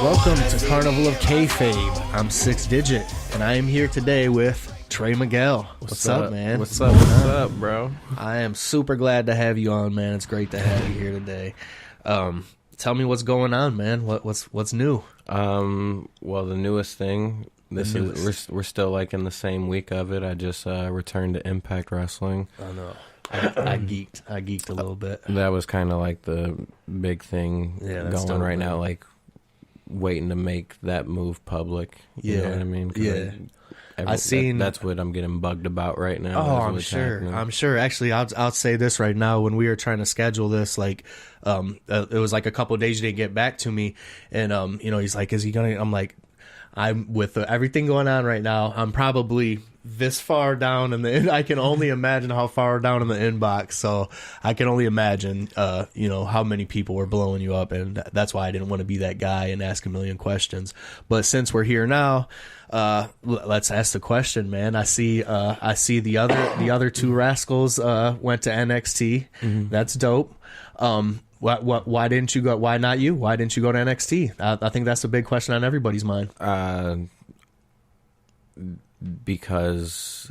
welcome to Carnival of Kayfabe. I'm Sixx Digit, and I am here today with Trey Miguel. What's up, man? What's up, bro? I am super glad to have you on, man. It's great to have you here today. Tell me what's going on, man. What's new? Well, the newest thing. We're still like in the same week of it. I just returned to Impact Wrestling. I know. I geeked a little bit. That was kind of like the big thing going right now, like waiting to make that move public. You know what I mean? Yeah. That's what I'm getting bugged about right now. Oh, I'm sure. Happening. I'm sure. Actually, I'll say this right now. When we were trying to schedule this, like, it was like a couple of days you didn't get back to me, and he's like, "Is he gonna?" I'm like, "I'm with everything going on right now. I'm probably this far down in the. I can only imagine how far down in the inbox. So I can only imagine, how many people were blowing you up, and that's why I didn't want to be that guy and ask a million questions. But since we're here now, let's ask the question, man. I see the other two rascals went to NXT. Mm-hmm. That's dope. Why didn't you go? Why not you? Why didn't you go to NXT? I think that's a big question on everybody's mind. Because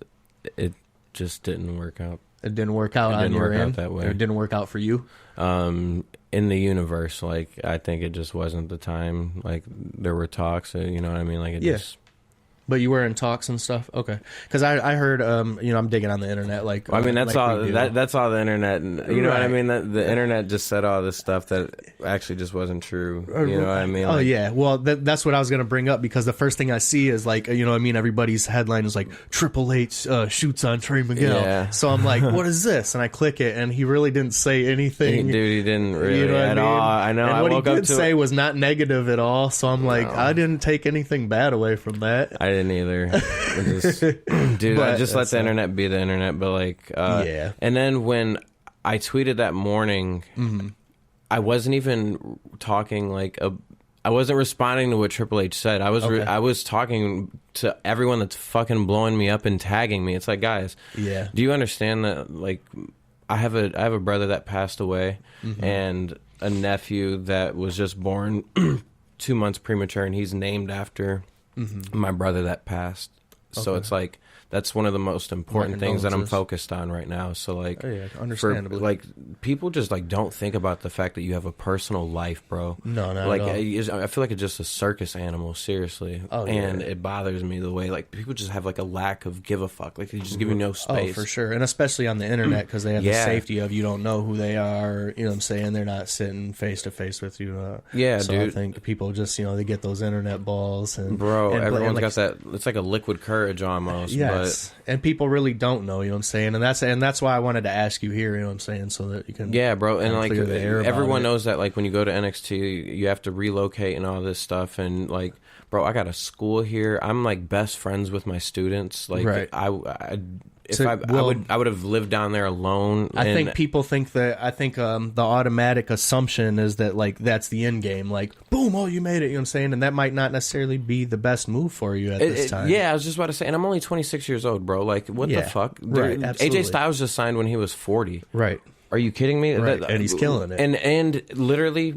it just didn't work out. It didn't work out on your end. That way. Or it didn't work out for you. In the universe, like I think it just wasn't the time. Like there were talks, you know what I mean? Like it just. But you were in talks and stuff, okay? Because I heard, I'm digging on the internet, like. I mean, that's like all. That's all the internet. You know what I mean? The internet just said all this stuff that actually just wasn't true. You know what I mean? Oh yeah. Well, that's what I was gonna bring up because the first thing I see is like, everybody's headline is like Triple H shoots on Trey Miguel. Yeah. So I'm like, what is this? And I click it, and he really didn't say anything. He didn't really at all. I know. And what he did say was not negative at all. So I'm like, I didn't take anything bad away from that. I didn't either. I just let the internet be the internet. But like, And then when I tweeted that morning, mm-hmm. I wasn't even talking I wasn't responding to what Triple H said. I was talking to everyone that's fucking blowing me up and tagging me. It's like, guys, do you understand that? Like, I have a brother that passed away, mm-hmm. and a nephew that was just born 2 months premature, and he's named after. Mm-hmm. My brother that passed. So it's like that's one of the most important things that I'm focused on right now. So like, understandably, people just like don't think about the fact that you have a personal life, bro. No, not like at all. I feel like it's just a circus animal, seriously. And it bothers me the way like people just have like a lack of give a fuck. Like they just give you no space. Oh, for sure, and especially on the internet because they have the safety of you don't know who they are. You know what I'm saying? They're not sitting face to face with you. So dude. I think people just they get those internet balls and everyone's got that. It's like a liquid courage almost. Yes. And people really don't know, you know what I'm saying? And that's why I wanted to ask you here, you know what I'm saying, so that you can bro, and like everyone knows that like when you go to NXT, you have to relocate and all this stuff and like bro, I got a school here. I'm like best friends with my students. Like right. I would have lived down there alone. I think people think that the automatic assumption is that like that's the end game. Like boom, you made it. You know what I'm saying? And that might not necessarily be the best move for you at this time. Yeah, I was just about to say, and I'm only 26 years old, bro. Like what the fuck? Right, absolutely. AJ Styles just signed when he was 40. Right. Are you kidding me? Right. And he's killing it. And literally,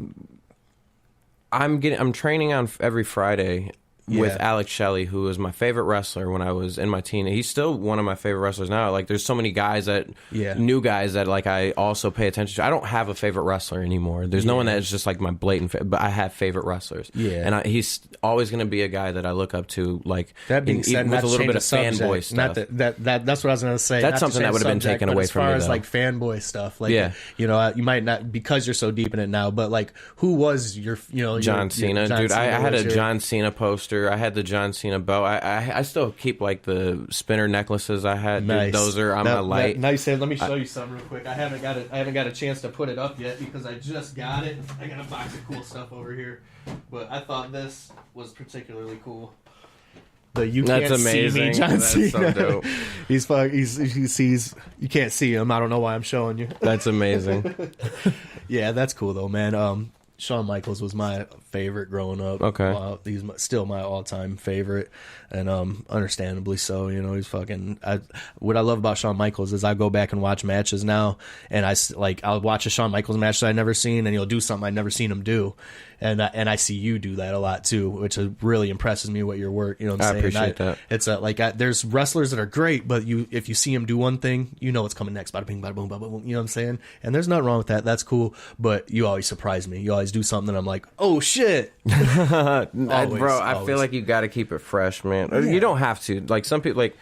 I'm training on every Friday. With Alex Shelley, who was my favorite wrestler when I was in my teen. He's still one of my favorite wrestlers now. Like, there's so many guys new guys that like I also pay attention to. I don't have a favorite wrestler anymore. There's no one that is just like my blatant, but I have favorite wrestlers. Yeah, and he's always going to be a guy that I look up to. Like, that being said, with a little bit of fanboy stuff. That's what I was going to say. That's something that would have been taken away from me. As far as like fanboy stuff, like you might not because you're so deep in it now. But like, who was your John Cena, dude? I had a John Cena poster. I had the John Cena belt. I still keep like the spinner necklaces I had. Nice. Dude, those are on my light. Nice. Let me show you some real quick. I haven't got a chance to put it up yet because I just got it. I got a box of cool stuff over here, but I thought this was particularly cool. You can't see me, John Cena. So dope. He's you can't see him. I don't know why I'm showing you. That's amazing. Yeah, that's cool though, man. Shawn Michaels was my favorite growing up. Okay. He's still my all-time favorite, and understandably so. You know, he's fucking. What I love about Shawn Michaels is I go back and watch matches now, and I'll watch a Shawn Michaels match that I've never seen, and he'll do something I've never seen him do, and I see you do that a lot too, which really impresses me with your work. You know what I'm saying? I appreciate that. It's there's wrestlers that are great, but if you see him do one thing, you know what's coming next. Bada bing, bada boom, bada boom. You know what I'm saying? And there's nothing wrong with that. That's cool. But you always surprise me. You always do something and I'm like, oh shit. I feel like you got to keep it fresh, man. Yeah. You don't have to. Like some people, like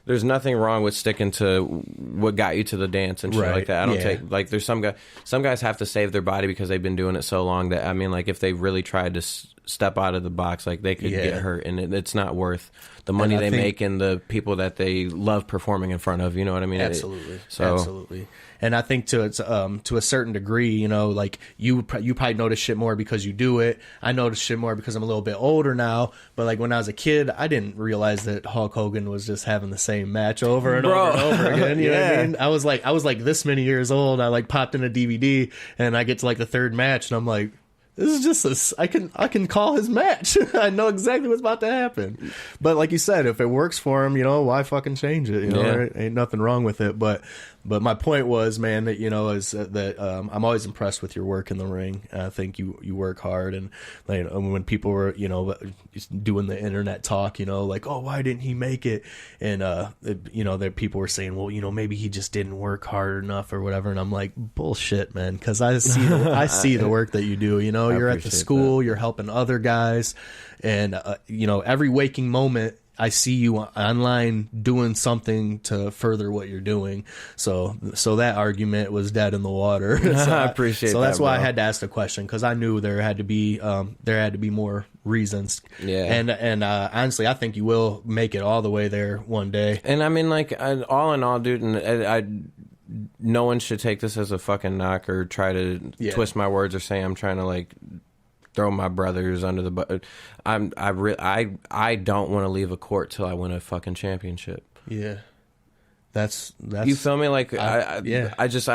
there's nothing wrong with sticking to what got you to the dance and shit like that. I don't take like there's some guys have to save their body because they've been doing it so long that I mean, like if they really tried to step out of the box, like they could get hurt, and it's not worth the money they make and the people that they love performing in front of. You know what I mean? Absolutely. Absolutely. And I think to a certain degree, you know, like you probably notice shit more because you do it. I notice shit more because I'm a little bit older now. But like when I was a kid, I didn't realize that Hulk Hogan was just having the same match over and over and over again. You know what I mean? I was like this many years old. I like popped in a DVD and I get to like the third match and I'm like, this is just I can call his match. I know exactly what's about to happen. But like you said, if it works for him, you know, why fucking change it? You know, there ain't nothing wrong with it. But my point was, man, that you know is that I'm always impressed with your work in the ring. I think you work hard, and like, when people were doing the internet talk, you know, like, oh, why didn't he make it? And you know, that people were saying, well, you know, maybe he just didn't work hard enough or whatever. And I'm like, bullshit, man, because I see the work that you do. You know, you're at the school, you're helping other guys, and you know, every waking moment I see you online doing something to further what you're doing. So that argument was dead in the water. So I appreciate that. So that's bro. why I had to ask the question, because I knew there had to be more reasons. Yeah. And honestly, I think you will make it all the way there one day. And I mean, like, all in all, dude, and no one should take this as a fucking knock or try to twist my words or say I'm trying to like throw my brothers under the bus. I don't want to leave a court till I win a fucking championship. Yeah. That's you feel me? Like I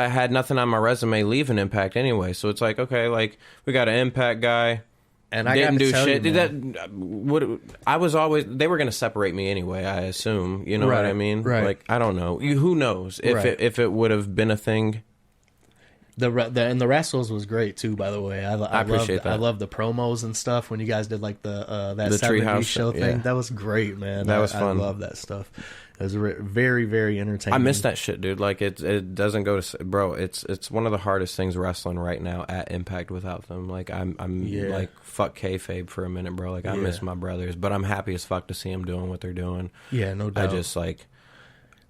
had nothing on my resume leaving Impact anyway. So it's like, okay, like we got an Impact guy and I didn't do shit. I was always, they were going to separate me anyway, I assume. You know what I mean? Right. Like, I don't know. Who knows if it would have been a thing. And the wrestles was great too, by the way. I appreciate that. I love the promos and stuff when you guys did like the 70s show thing. Yeah. That was great, man. That was fun. I love that stuff. It was very, very entertaining. I miss that shit, dude. Like it doesn't go to bro. It's one of the hardest things wrestling right now at Impact without them. Like I'm like fuck kayfabe for a minute, bro. Like I miss my brothers, but I'm happy as fuck to see them doing what they're doing. Yeah, no doubt. I just like.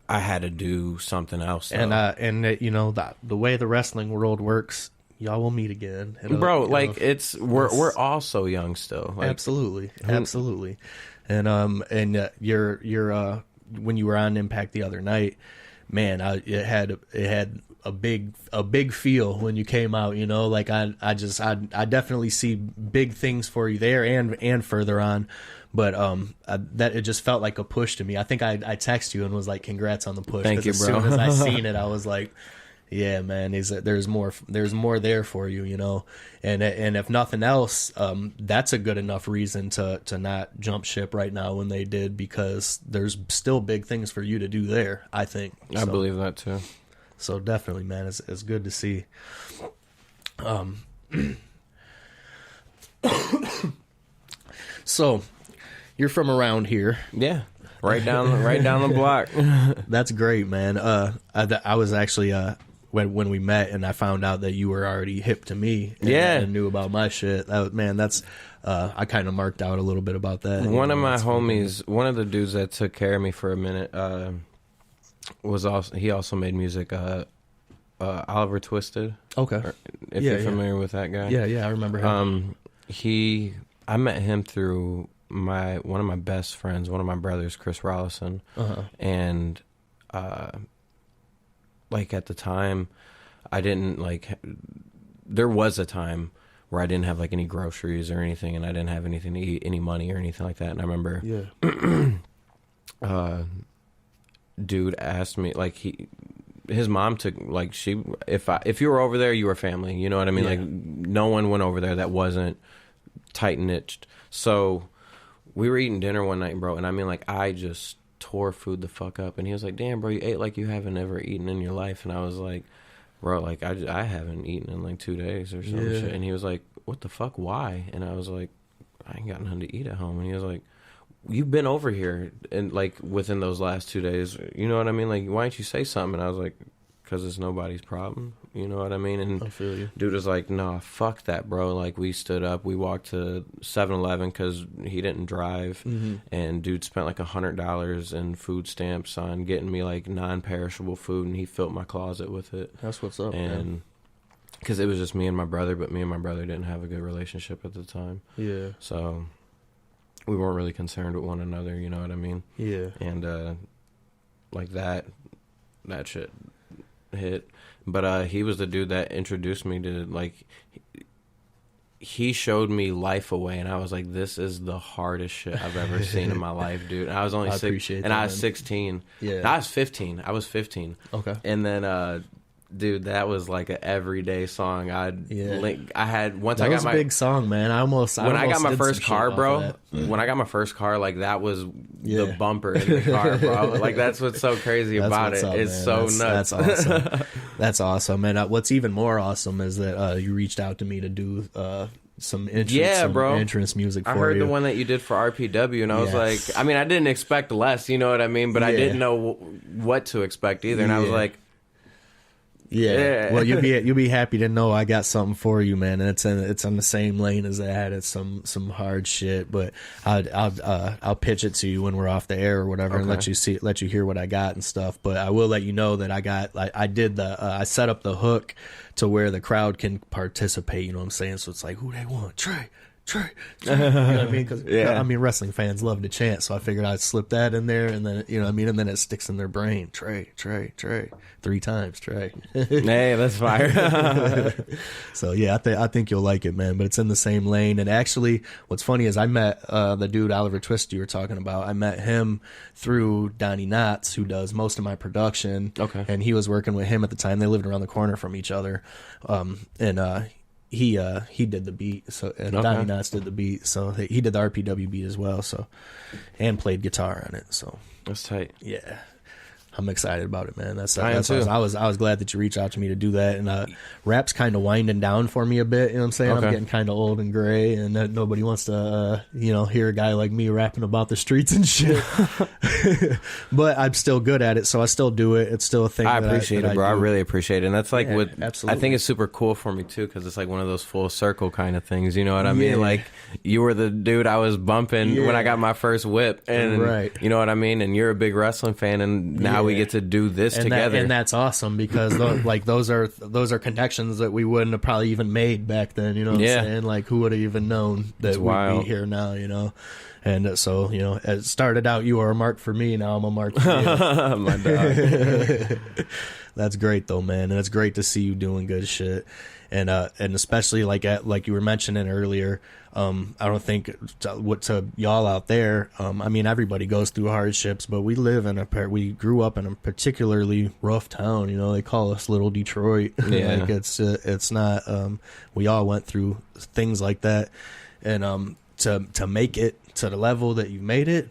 I had to do something else, though. and you know the way the wrestling world works, y'all will meet again, bro. Like we're all so young still. Like, absolutely, and you're when you were on Impact the other night, man, it had a big feel when you came out. You know, like I definitely see big things for you there and further on. But that it just felt like a push to me. I think I texted you and was like, "Congrats on the push." Thank you, bro. As soon as I seen it, I was like, "Yeah, man, there's more there for you, you know." And if nothing else, that's a good enough reason to not jump ship right now when they did, because there's still big things for you to do there. I think. I believe that too. So definitely, man, it's good to see. So. You're from around here. Yeah. Right down the block. That's great, man. I was actually when we met and I found out that you were already hip to me and knew about my shit. That's I kind of marked out a little bit about that. One of my homies, one of the dudes that took care of me for a minute, he also made music, Oliver Twisted. Okay. If you're familiar with that guy. Yeah, I remember him. I met him through one of my best friends, one of my brothers, Chris Rollison, and like at the time, I didn't like. There was a time where I didn't have like any groceries or anything, and I didn't have anything to eat, any money or anything like that. And I remember, dude asked me like his mom took, like, if you were over there, you were family. You know what I mean? Like, no one went over there that wasn't tight-knit. So we were eating dinner one night, bro, and I mean, like, I just tore food the fuck up. And he was like, damn, bro, you ate like you haven't ever eaten in your life. And I was like, bro, like, I haven't eaten in, like, 2 days or some shit. And he was like, what the fuck, why? And I was like, I ain't got nothing to eat at home. And he was like, you've been over here, and, like, within those last 2 days. You know what I mean? Like, why didn't you say something? And I was like, because it's nobody's problem. You know what I mean? And I feel you. Dude was like, nah, fuck that, bro. Like, we stood up. We walked to 7-Eleven because he didn't drive. And dude spent like $100 in food stamps on getting me, like, non-perishable food, and he filled my closet with it. That's what's up, and because it was just me and my brother, but me and my brother didn't have a good relationship at the time. Yeah. So we weren't really concerned with one another, you know what I mean? Yeah. And like that shit hit. But he was the dude that introduced me to, like, he showed me Life Away, and I was like, this is the hardest shit I've ever seen in my life, dude. And I was only I was 16. Yeah. No, I was 15. Okay. And then dude, that was like an everyday song. I had once that I got was my a big song, man. I got my first car, bro. When I got my first car, like, that was the bumper in the car, bro. Like, that's what's so crazy about it. It's man. So nuts. That's awesome. That's awesome. And what's even more awesome is that you reached out to me to do some entrance music for you. I heard the one that you did for RPW, and I was like, I mean, I didn't expect less, you know what I mean? But I didn't know what to expect either, and I was like, well, you'll be happy to know I got something for you, man. And it's on the same lane as that. It's some hard shit, but I'll pitch it to you when we're off the air or whatever, and let you hear what I got and stuff. But I will let you know that I set up the hook to where the crowd can participate. You know what I'm saying? So it's like, who they want? Trey. You know what I mean? Because I mean, wrestling fans love to chant, so I figured I'd slip that in there, and then, you know what I mean, and then it sticks in their brain. Trey, 3 times, Trey. Hey, that's fire. So yeah, I think you'll like it, man. But it's in the same lane. And actually, what's funny is I met the dude Oliver Twist you were talking about. I met him through Donnie Knotts, who does most of my production. Okay, and he was working with him at the time. They lived around the corner from each other, He did the beat, Donnie Knotts did the beat, so he did the RPW beat as well, so, and played guitar on it, so that's tight. Yeah, I'm excited about it, man. That's awesome. I was glad that you reached out to me to do that, and rap's kind of winding down for me a bit. You know what I'm saying? Okay. I'm getting kind of old and gray, and nobody wants to hear a guy like me rapping about the streets and shit. But I'm still good at it, so I still do it. It's still a thing. I appreciate it, bro. I really appreciate it, and that's like absolutely. I think it's super cool for me too, because it's like one of those full circle kind of things. You know what I mean? Like, you were the dude I was bumping when I got my first whip, and you know what I mean. And you're a big wrestling fan, and now we get to do this together, and that's awesome, because those are connections that we wouldn't have probably even made back then. You know what I'm saying? Like, who would have even known that we'd be here now? You know. And so, you know, it started out, you were a mark for me, now I'm a mark for you. My dog. That's great, though, man. And it's great to see you doing good shit. And especially like you were mentioning earlier, I don't think to y'all out there, I mean, everybody goes through hardships, but we grew up in a particularly rough town. You know, they call us Little Detroit. Yeah. Like, it's not, we all went through things like that. And to make it to the level that you made it,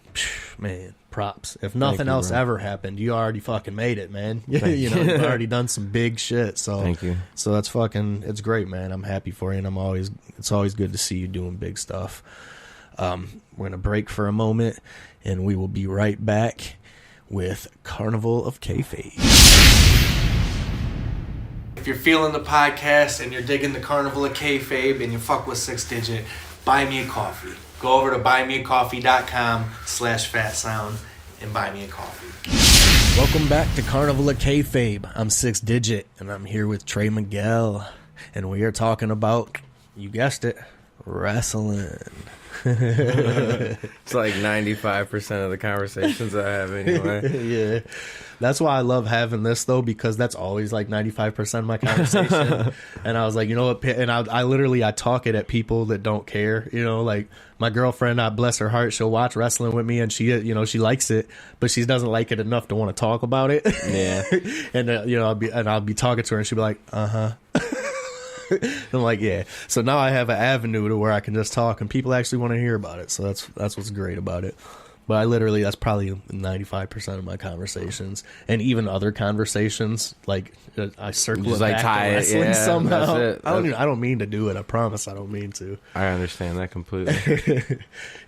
man, props. If nothing else ever happened, you already fucking made it, man. You know, you've already done some big shit. So thank you. So it's great, man. I'm happy for you, and it's always good to see you doing big stuff. We're gonna break for a moment, and we will be right back with Carnival of Kayfabe. If you're feeling the podcast and you're digging the Carnival of Kayfabe and you fuck with Sixx Digit, buy me a coffee. Go over to buymeacoffee.com/fatsound and buy me a coffee. Welcome back to Carnival of Kayfabe. I'm Sixx Digit, and I'm here with Trey Miguel, and we are talking about, you guessed it, Wrestling. It's like 95% of the conversations I have anyway. Yeah. That's why I love having this, though, because that's always like 95% of my conversation. And I was like, you know what? And I talk it at people that don't care. You know, like my girlfriend, bless her heart, she'll watch wrestling with me and she likes it, but she doesn't like it enough to want to talk about it. Yeah. And, I'll be talking to her and she'll be like, uh-huh. I'm like, yeah. So now I have an avenue to where I can just talk and people actually want to hear about it. So that's what's great about it. But that's probably 95% of my conversations, and even other conversations. Like I circle just it like back to wrestling somehow. I don't mean to do it. I promise I don't mean to. I understand that completely.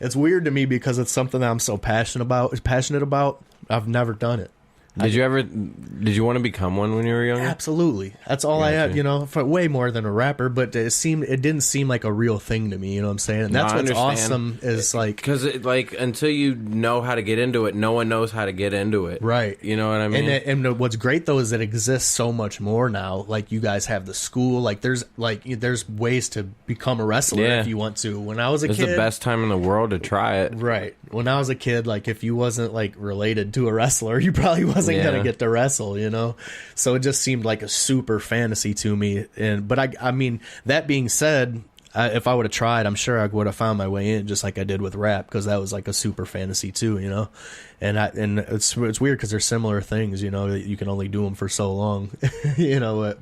It's weird to me because it's something that I'm so passionate about. I've never done it. Did you want to become one when you were younger? Absolutely. That's all I had, for way more than a rapper, but it didn't seem like a real thing to me, you know what I'm saying? And that's what's awesome is like... Because until you know how to get into it, no one knows how to get into it. Right. You know what I mean? And what's great, though, is it exists so much more now. Like, you guys have the school. Like, there's ways to become a wrestler if you want to. When I was a kid... It's the best time in the world to try it. Right. When I was a kid, like, if you wasn't, like, related to a wrestler, you probably wasn't gonna get to wrestle, so it just seemed like a super fantasy to me. But I mean, that being said, if I would have tried, I'm sure I would have found my way in, just like I did with rap, because that was like a super fantasy too, and it's weird because they're similar things, you can only do them for so long,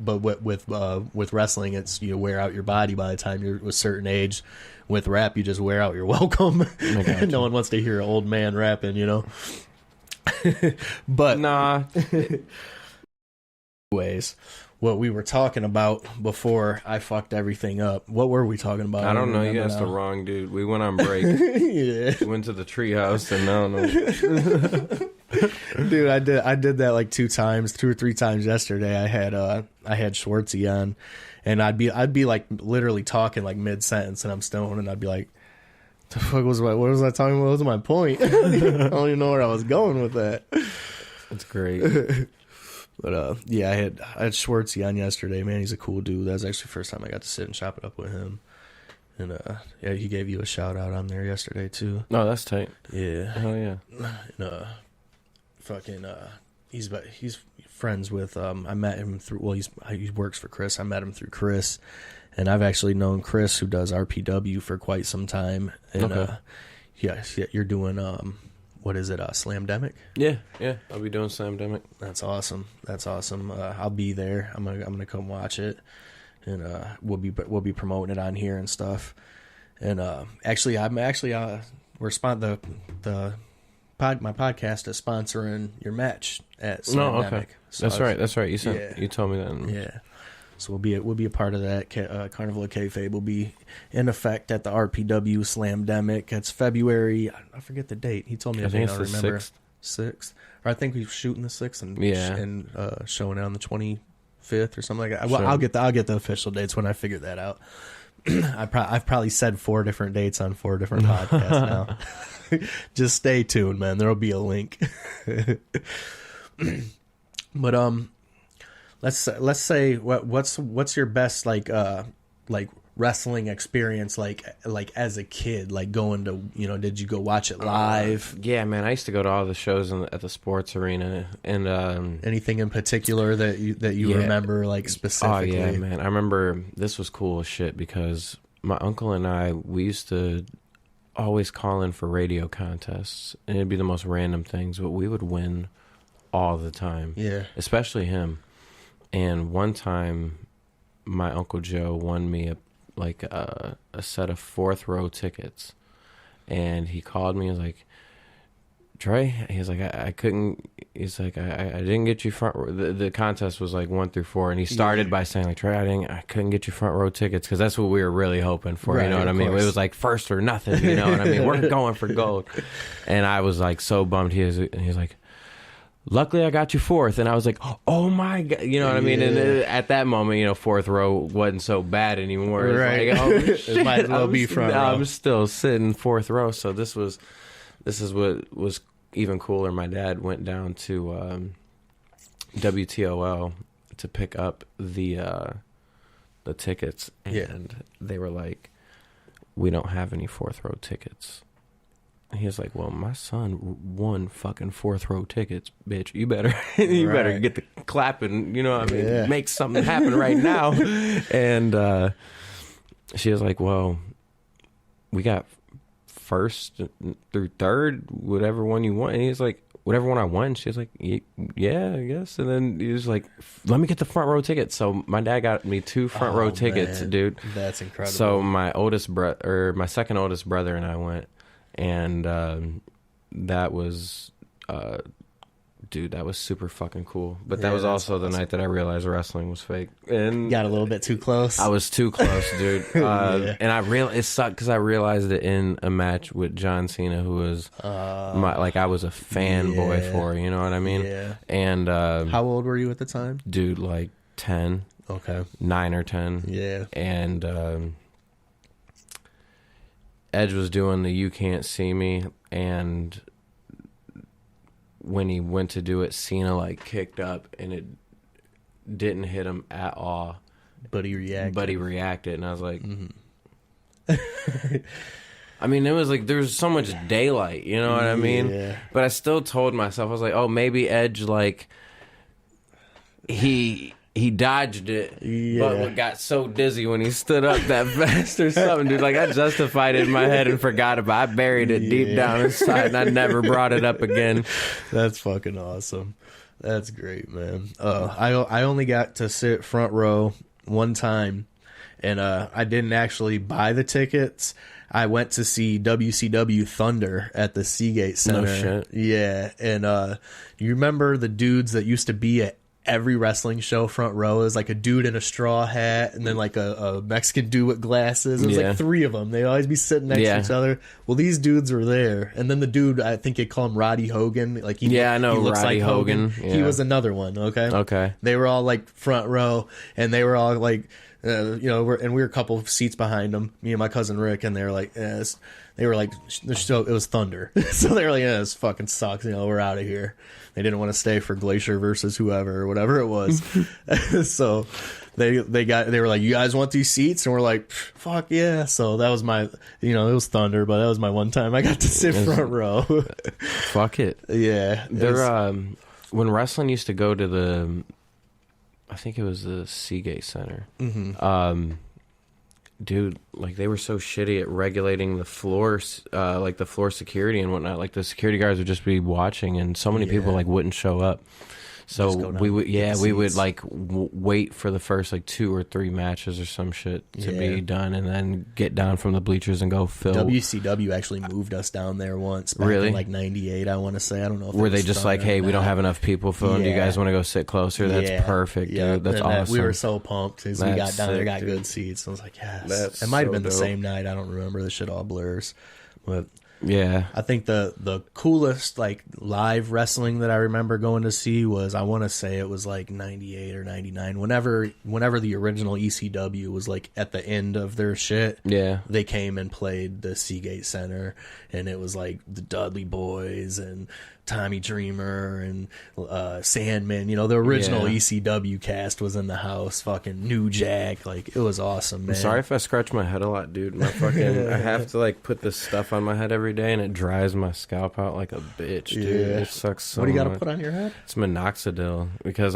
but with wrestling, it's you wear out your body by the time you're a certain age. With rap, you just wear out your welcome. No one wants to hear an old man rapping, But nah. Anyways, what we were talking about before I fucked everything up. What were we talking about? I don't know. You asked the wrong dude. We went on break. Yeah. We went to the treehouse and no. Dude, I did that like 2 or 3 times yesterday. I had Schwartzy on, and I'd be like literally talking like mid sentence, and I'm stoned, and I'd be like, the fuck what was I talking about? What was my point? I don't even know where I was going with that. That's great. But yeah, I had Schwartzy on yesterday. Man, he's a cool dude. That was actually the first time I got to sit and chop it up with him. And yeah, he gave you a shout out on there yesterday too. Oh, that's tight. Yeah. Hell yeah. And fucking he's friends with I met him through he works for Chris. I met him through Chris. And I've actually known Chris, who does RPW, for quite some time. And okay. Yeah, you're doing what is it? Slamdemic? Yeah. I'll be doing Slamdemic. That's awesome. I'll be there. I'm gonna come watch it, and we'll be promoting it on here and stuff. And my podcast is sponsoring your match at Slamdemic. No, okay. So that's right. You told me that. Yeah. So we'll be a part of that. Carnival of Kayfabe will be in effect at the RPW Slamdemic. It's February. I forget the date. He told me. I think it's the 6th. 6th. Or I think we're shooting the 6th and showing it on the 25th or something like that. Well, sure. I'll get the official dates when I figure that out. I've probably said 4 different dates on 4 different podcasts now. Just stay tuned, man. There'll be a link. But let's say what's your best like wrestling experience like as a kid, like going to did you go watch it live? Yeah, man, I used to go to all the shows at the sports arena. And anything in particular that you remember like specifically? Oh yeah, man, I remember this was cool as shit because my uncle and we used to always call in for radio contests, and it'd be the most random things, but we would win all the time. Yeah, especially him. And one time, my Uncle Joe won me a set of 4th row tickets, and he called me. He was like, "Trey," he's like, I couldn't. He's like, I didn't get you front row. The contest was like 1 through 4, and he started by saying like, "Trey, I couldn't get you front row tickets," because that's what we were really hoping for. Right, you know what I mean? It was like first or nothing. You know what I mean? We're going for gold. And I was like so bummed. He's like, luckily I got you 4th, and I was like, oh my God, you know what I mean? And at that moment, 4th row wasn't so bad anymore. It was right. Like, oh shit, it might as well be front row. I'm still sitting 4th row. So this is what was even cooler. My dad went down to WTOL to pick up the tickets, and they were like, we don't have any fourth row tickets. And he was like, well, my son won fucking fourth row tickets, bitch. You better better get the clapping, you know what I mean? Make something happen right now. And she was like, well, we got first through third, whatever one you want. And he's like, whatever one I want. She was like, yeah, I guess. And then he was like, let me get the front row tickets. So my dad got me 2 front row tickets, dude. That's incredible. So my second oldest brother and I went. And that was, dude, that was super fucking cool. But that was also the night that I realized wrestling was fake. And got a little bit too close. I was too close, dude. And it sucked because I realized it in a match with John Cena, who was I was a fanboy for. You know what I mean? Yeah. And how old were you at the time, dude? Like 10. Okay. 9 or 10. Yeah. And Edge was doing the "You Can't See Me," and when he went to do it, Cena like kicked up, and it didn't hit him at all. But he reacted, and I was like, I mean, it was like there was so much daylight, you know what I mean? Yeah. But I still told myself, I was like, oh, maybe Edge like he dodged it, but got so dizzy when he stood up that fast or something, dude. Like, I justified it in my head and forgot about it. I buried it deep down inside, and I never brought it up again. That's fucking awesome. That's great, man. I only got to sit front row one time, and I didn't actually buy the tickets. I went to see WCW Thunder at the Seagate Center. No shit. Yeah, and you remember the dudes that used to be at every wrestling show front row? Is like a dude in a straw hat, and then like a Mexican dude with glasses. It was like 3 of them. They'd always be sitting next to each other. Well, these dudes were there, and then the dude, I think they call him Roddy Hogan. Like I know, he looks Roddy like Hogan. Yeah. He was another one. Okay. They were all like front row, and they were all like, we were a couple of seats behind them. Me and my cousin Rick, and they were like, they were like, the show, it was Thunder. So they were like, this fucking sucks. We're out of here. They didn't want to stay for Glacier versus whoever or whatever it was. So they were like, you guys want these seats? And we're like, fuck yeah. So that was my, it was Thunder, but that was my one time I got to sit front row. Fuck it. Yeah. When wrestling used to go to I think it was the Seagate Center. Mm-hmm. Dude, like, they were so shitty at regulating the floors, like the floor security and whatnot. Like, the security guards would just be watching, and so many people like wouldn't show up. So we would like wait for the first like 2 or 3 matches or some shit to be done, and then get down from the bleachers and go fill. WCW actually moved us down there once. Back in like '98, I want to say. I don't know. If were they just like, hey, we don't have enough people filling? Do you guys want to go sit closer? That's perfect, dude. That's awesome. We were so pumped as we got down there, got good seats. I was like, yes. It might have been the same night. I don't remember. This shit all blurs, but. Yeah, I think the coolest like live wrestling that I remember going to see was, I want to say it was like '98 or '99. Whenever the original ECW was like at the end of their shit, they came and played the Seagate Center, and it was like the Dudley Boys and Tommy Dreamer and Sandman. The original ECW cast was in the house. Fucking New Jack, like, it was awesome, man. I'm sorry if I scratch my head a lot, dude. My fucking I have to like put this stuff on my head every day, and it dries my scalp out like a bitch, dude. It sucks so much. What do you got to put on your head? It's minoxidil, because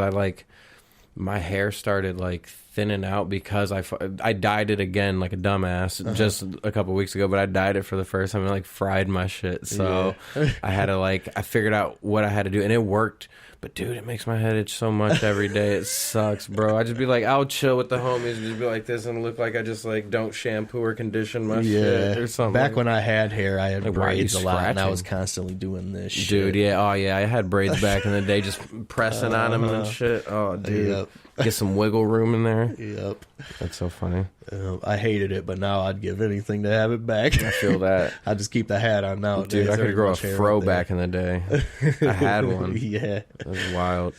my hair started like thinning out because I dyed it again like a dumbass just a couple weeks ago, but I dyed it for the first time and like fried my shit. So I had to I figured out what I had to do, and it worked. But dude, it makes my head itch so much every day. It sucks, bro. I just be like, I'll chill with the homies and just be like this and look like I just like don't shampoo or condition my shit or something. Back when I had hair, I had braids a lot, and I was constantly doing this shit. Dude, I had braids back in the day, just pressing on them and shit. Oh, dude. Get some wiggle room in there. Yep. That's so funny. I hated it, but now I'd give anything to have it back. I feel that. I just keep the hat on now. Dude, I could grow a fro back in the day. I had one. Yeah. That was wild.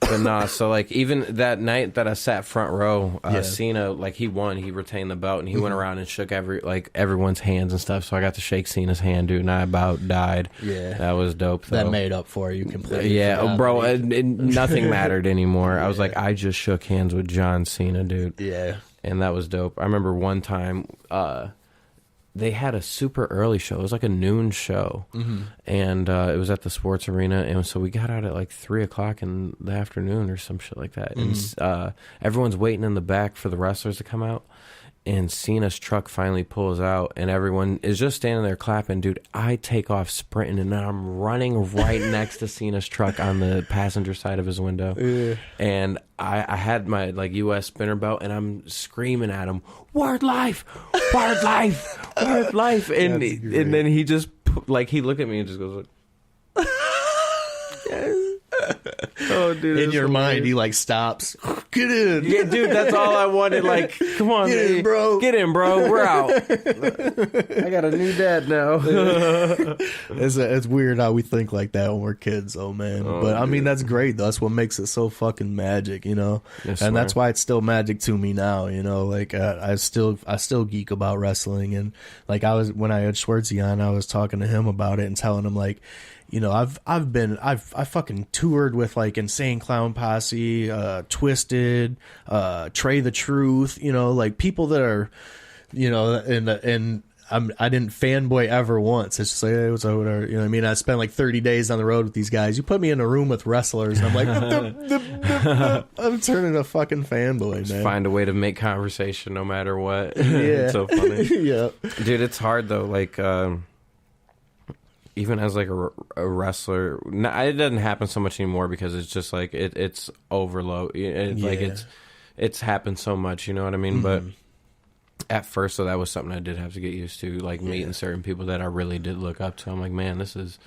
But nah, so like even that night that I sat front row, Cena, like, he won, he retained the belt, and he went around and shook everyone's hands and stuff. So I got to shake Cena's hand, dude, and I about died. Yeah, that was dope. Though. That made up for you completely. Yeah, bro, nothing mattered anymore. I was like, I just shook hands with John Cena, dude. Yeah, and that was dope. I remember one time, they had a super early show. It was like a noon show, and it was at the sports arena. And so we got out at like 3:00 in the afternoon or some shit like that. And everyone's waiting in the back for the wrestlers to come out. And Cena's truck finally pulls out, and everyone is just standing there clapping. Dude, I take off sprinting, and then I'm running right next to Cena's truck on the passenger side of his window. Yeah. And I had my like U.S. spinner belt, and I'm screaming at him, "Word life, word life, word life!" And then he just like he looked at me and just goes like. Oh, dude! In your mind, he like stops. Get in, yeah, dude. That's all I wanted. Like, come on, get in, bro. Get in, bro. We're out. I got a new dad now. It's weird how we think like that when we're kids, oh man. But I mean, that's great. That's what makes it so fucking magic, you know. And that's why it's still magic to me now, you know. Like I still geek about wrestling, and like when I had Schwartzy on, I was talking to him about it and telling him like. You know, I've fucking toured with like Insane Clown Posse, Twisted, Trey the Truth, you know, like people that are, you know, and I didn't fanboy ever once. It's just like, hey, what's up, whatever. You know what I mean? I spent like 30 days on the road with these guys. You put me in a room with wrestlers, and I'm like, I'm turning a fucking fanboy, man. Just find a way to make conversation no matter what. Yeah. It's so funny. Yeah. Dude, it's hard though. Like, even as like a wrestler, it doesn't happen so much anymore because it's just like it's overload. Like it's happened so much, you know what I mean? But at first, so that was something I did have to get used to, like meeting certain people that I really did look up to. I'm like, man, this is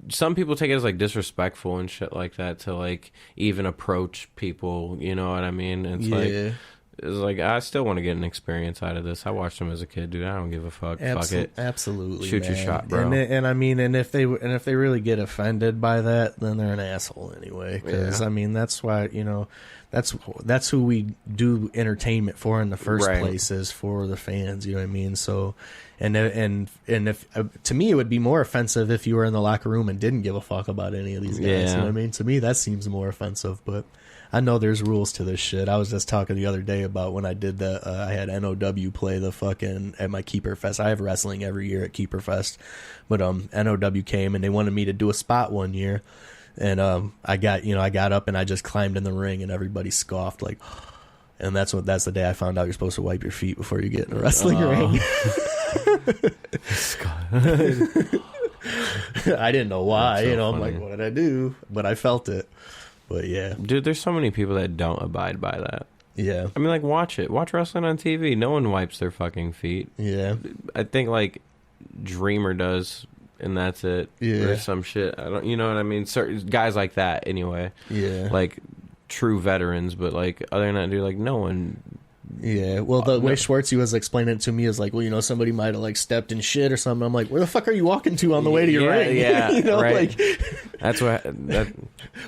some people take it as like disrespectful and shit like that to like even approach people. You know what I mean? It's like I still want to get an experience out of this. I watched them as a kid, dude. I don't give a fuck. Fuck it. Absolutely, shoot man. your shot, bro. And I mean, and if they really get offended by that, then they're an asshole anyway. Because I mean, that's why, you know, that's who we do entertainment for in the first place, is for the fans. You know what I mean? So, and if to me, it would be more offensive if you were in the locker room and didn't give a fuck about any of these guys. You know what I mean? To me, that seems more offensive, but. I know there's rules to this shit. I was just talking the other day about when I did I had NOW play the fucking at my Keeper Fest. I have wrestling every year at Keeper Fest, but NOW came and they wanted me to do a spot one year, and I got up and I just climbed in the ring and everybody scoffed like, and that's the day I found out you're supposed to wipe your feet before you get in a wrestling ring. I didn't know why, so I'm like, what did I do? But I felt it. But yeah, dude, there's so many people that don't abide by that. Yeah, I mean, like, watch wrestling on TV. No one wipes their fucking feet. Yeah, I think like Dreamer does, and that's it. Yeah, or some shit. I don't, you know what I mean? Certain guys like that, anyway. Yeah, like true veterans, but like other than that, dude, like no one. Yeah, well, the way Schwartzy was explaining it to me is like, well, you know, somebody might have like stepped in shit or something. I'm like, where the fuck are you walking to on the way to your ring? Yeah, you know, right. Like, that's what.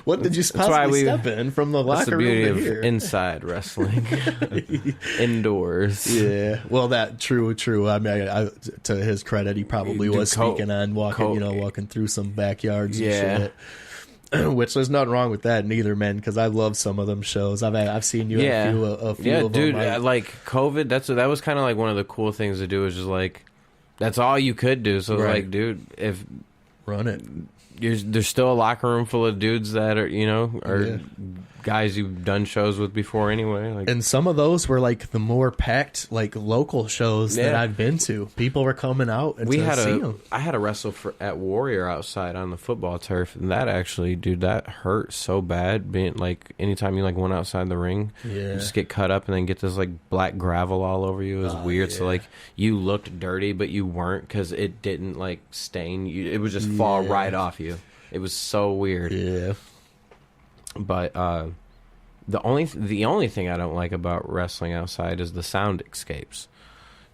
What did you possibly step in from the locker room to here? That's the beauty of inside wrestling, indoors. Yeah, well, that true. I mean, to his credit, he probably was speaking on walking through some backyards and shit. Which there's nothing wrong with that neither, man. Because I love some of them shows. I've seen you at a few of dude. them. Like COVID, that was kind of like one of the cool things to do. Is just like that's all you could do. So like, dude, if run it, there's still a locker room full of dudes that are guys you've done shows with before anyway. Like, and some of those were like the more packed, like local shows that I've been to. People were coming out and see them. I had a wrestle at Warrior outside on the football turf, and that actually, dude, that hurt so bad. Being like, anytime you like went outside the ring, you just get cut up and then get this like black gravel all over you. It was weird. Yeah. So like you looked dirty, but you weren't because it didn't like stain you. It would just fall right off you. It was so weird. Yeah. But the only thing I don't like about wrestling outside is the sound escapes.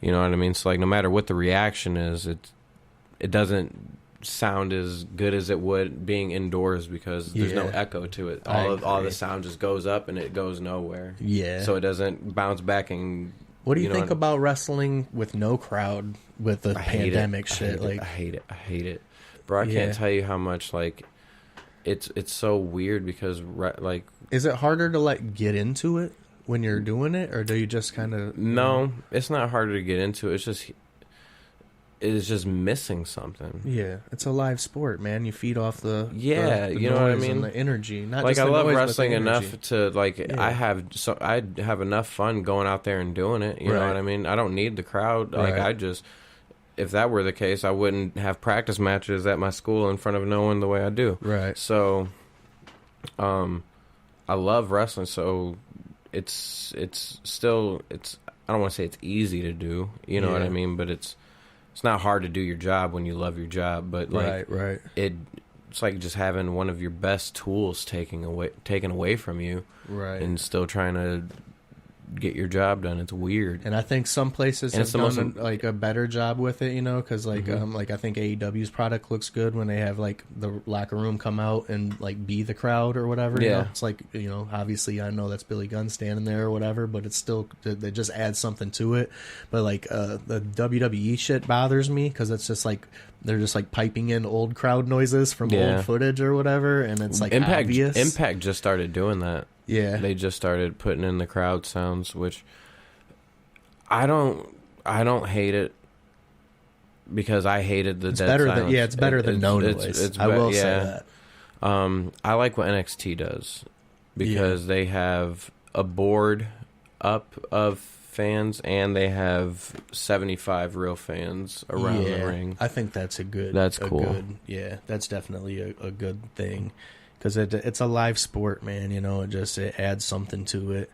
You know what I mean? So like no matter what the reaction is, it doesn't sound as good as it would being indoors because there's no echo to it. All the sound just goes up and it goes nowhere. Yeah. So it doesn't bounce back and. What do you think about wrestling with no crowd with the pandemic shit? I hate it, bro. I can't tell you how much like. It's so weird because like, is it harder to like get into it? when you're doing it, or do you just kind of? No, it's not harder to get into. It's just missing something. Yeah, it's a live sport, man. You feed off the you know what I mean, and the energy. Not like just I the love noise, wrestling enough to like. Yeah. I have enough fun going out there and doing it. You know what I mean? I don't need the crowd. Like if that were the case, I wouldn't have practice matches at my school in front of no one the way I do. Right. So, I love wrestling. So it's still I don't want to say it's easy to do. You know what I mean? But it's not hard to do your job when you love your job, but like it's like just having one of your best tools taken away from you, and still trying to get your job done. It's weird. And I think some places have done like a better job with it, you know, because like like I think AEW's product looks good when they have like the locker room come out and like be the crowd or whatever. You know? It's like, you know, obviously I know that's Billy Gunn standing there or whatever, but it's still, they just add something to it. But like the WWE shit bothers me because it's just like they're just like piping in old crowd noises from old footage or whatever, and it's like obvious. Impact just started doing that. Yeah, they just started putting in the crowd sounds, which I don't hate it because I hated the dead silence. It's better than no noise. I will say that. I like what NXT does because they have a board up of fans and they have 75 real fans around the ring. I think that's cool. That's definitely a good thing. Because it's a live sport, man. You know, it adds something to it.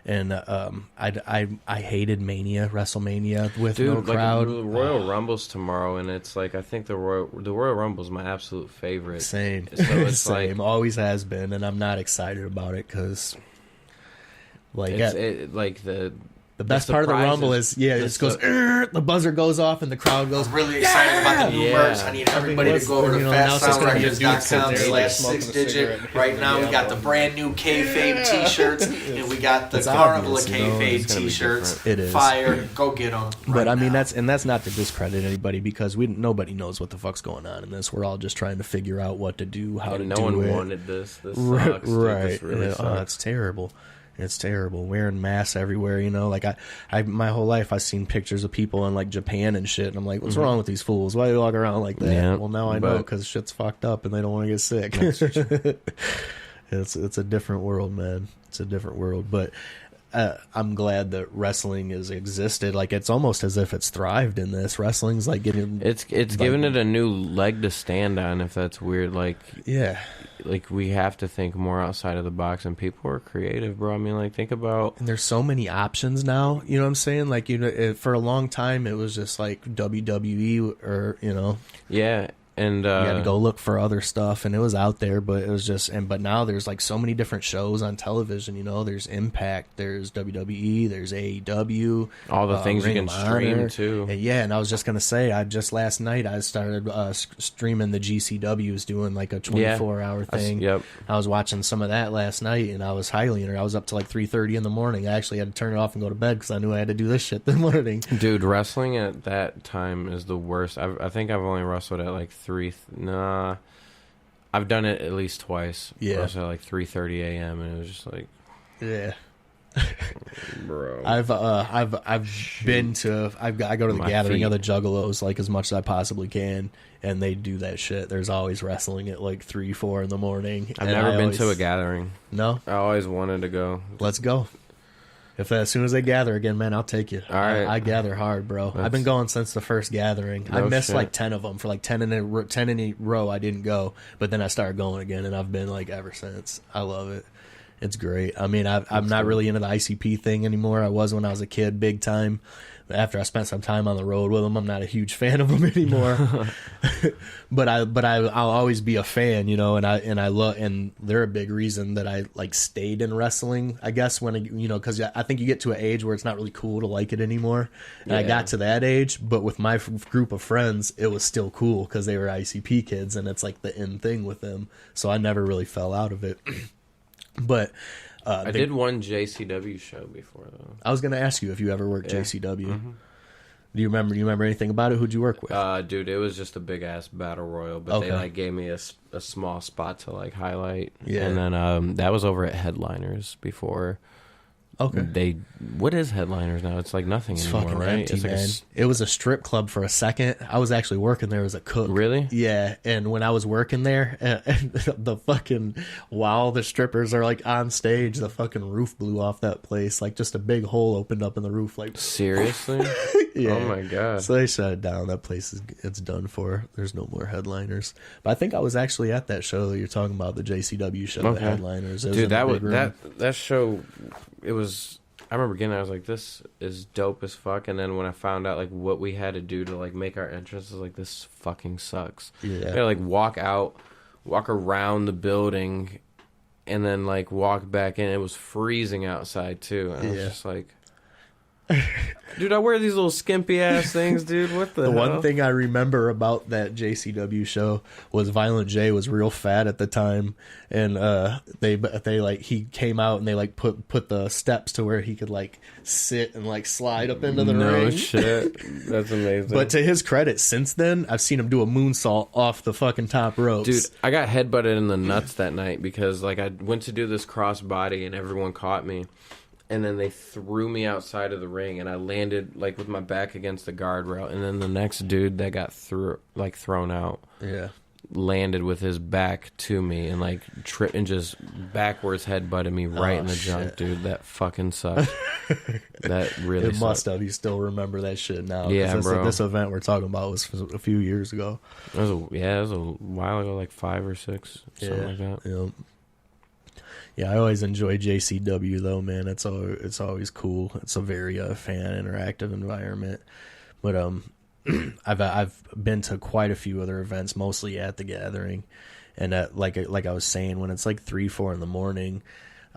And I hated WrestleMania with no crowd. Like, the Royal Rumble's tomorrow, and it's like I think the Royal Rumble's my absolute favorite. Same, so it's same, like, always has been, and I'm not excited about it because, like, the best part of the Rumble is, it goes, the buzzer goes off and the crowd goes, I'm really excited about the new merch. I need everybody to go over to fastsoundrecords.com/6 digit. Right now, we got the brand new Kayfabe t-shirts, and we got the Carnival of Kayfabe t-shirts. It is. Fire. Go get them. But I mean, that's not to discredit anybody because nobody knows what the fuck's going on in this. We're all just trying to figure out what to do, how to do it. No one wanted this. This sucks. Right. This really sucks. Oh, it's terrible. It's terrible. Wearing masks everywhere, you know. Like I my whole life I've seen pictures of people in like Japan and shit, and I'm like, what's wrong with these fools? Why do they walk around like that? Yeah, well, now I know because shit's fucked up and they don't want to get sick. It's a different world, man. It's a different world, but I'm glad that wrestling has existed. Like it's almost as if it's thrived in this. Wrestling's like getting it's giving it a new leg to stand on. If that's weird, like like we have to think more outside of the box, and people are creative, bro. I mean, like think about, and there's so many options now. You know what I'm saying? Like, you know, for a long time it was just like WWE or, you know, and you had to go look for other stuff, and it was out there, but it was just, but now there's like so many different shows on television. You know, there's Impact, there's WWE, there's AEW, all the things you can stream too. And I was just gonna say, last night I started streaming the GCWs, doing like a 24-hour thing. I was watching some of that last night, and I was highly I was up to like 3:30 in the morning. I actually had to turn it off and go to bed because I knew I had to do this shit the morning. Dude, wrestling at that time is the worst. I think I've only wrestled at like I've done it at least twice. Yeah, at like 3:30 a.m. and it was just like, bro. I go to the gathering of the Juggalos like as much as I possibly can, and they do that shit. There's always wrestling at like 3-4 in the morning. I've never been to a gathering. No, I always wanted to go. Let's go. As soon as they gather again, man, I'll take you. All right. I gather hard, bro. I've been going since the first gathering. I missed like 10 of them. For like 10 in a row, I didn't go. But then I started going again, and I've been like ever since. I love it. It's great. I mean, I'm not really into the ICP thing anymore. I was when I was a kid, big time. After I spent some time on the road with them, I'm not a huge fan of them anymore. but I'll always be a fan, you know. And they're a big reason that I like stayed in wrestling. I guess because I think you get to an age where it's not really cool to like it anymore. And I got to that age, but with my group of friends, it was still cool because they were ICP kids, and it's like the in thing with them. So I never really fell out of it. But I did one JCW show before, though. I was going to ask you if you ever worked JCW. Mm-hmm. Do you remember anything about it? Who'd you work with? Dude, it was just a big ass battle royal, but they like gave me a small spot to like highlight. Yeah, and then that was over at Headliners before. Okay. What is Headliners now? It's like nothing anymore, fucking right? empty, It's like man. It was a strip club for a second. I was actually working there as a cook. Really? Yeah. And when I was working there, and the fucking, while the strippers are like on stage, the fucking roof blew off that place. Like just a big hole opened up in the roof. Like seriously? Yeah. Oh my god. So they shut it down. That place it's done for. There's no more Headliners. But I think I was actually at that show that you're talking about, the JCW show, the Headliners. Dude, that show. It was. I remember getting there, I was like, this is dope as fuck. And then when I found out, like, what we had to do to, like, make our entrance, I was like, this fucking sucks. Yeah. We had to, like, walk around the building, and then, like, walk back in. It was freezing outside, too. And I was just like, dude, I wear these little skimpy ass things, dude. What the hell? One thing I remember about that JCW show was Violent J was real fat at the time, and they like he came out and they like put the steps to where he could like sit and like slide up into the ring. No shit, that's amazing. But to his credit, since then I've seen him do a moonsault off the fucking top ropes. Dude, I got headbutted in the nuts that night because like I went to do this cross body and everyone caught me. And then they threw me outside of the ring, and I landed like with my back against the guardrail. And then the next dude that got thrown out, landed with his back to me and like tripped and just backwards headbutted me right in the junk, dude. That fucking sucked. That really it sucked. Must have. You still remember that shit now? Yeah, bro. This event we're talking about was a few years ago. It was a while ago, like 5 or 6, something like that. Yeah. Yeah, I always enjoy JCW though, man. It's always cool. It's a very fan interactive environment. But I've been to quite a few other events, mostly at the Gathering, and like I was saying, when it's like 3-4 in the morning,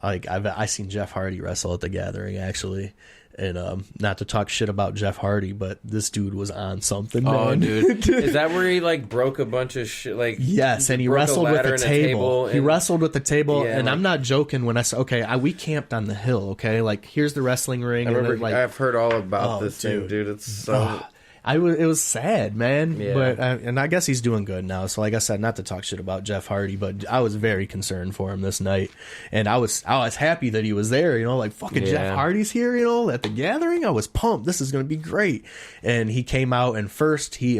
like I seen Jeff Hardy wrestle at the Gathering actually. And not to talk shit about Jeff Hardy, but this dude was on something, man. Oh, dude. Is that where he, like, broke a bunch of shit? Like, yes, and he wrestled with the table. He wrestled with the table, and like, I'm not joking when I say, okay, we camped on the hill, okay? Like, here's the wrestling ring. I remember, and then, like, I've heard all about this thing, dude. It's so... it was sad, man. Yeah. But and I guess he's doing good now. So like I said, not to talk shit about Jeff Hardy, but I was very concerned for him this night, and I was happy that he was there. You know, like fucking Jeff Hardy's here. You know, at the Gathering, I was pumped. This is going to be great. And he came out, and first he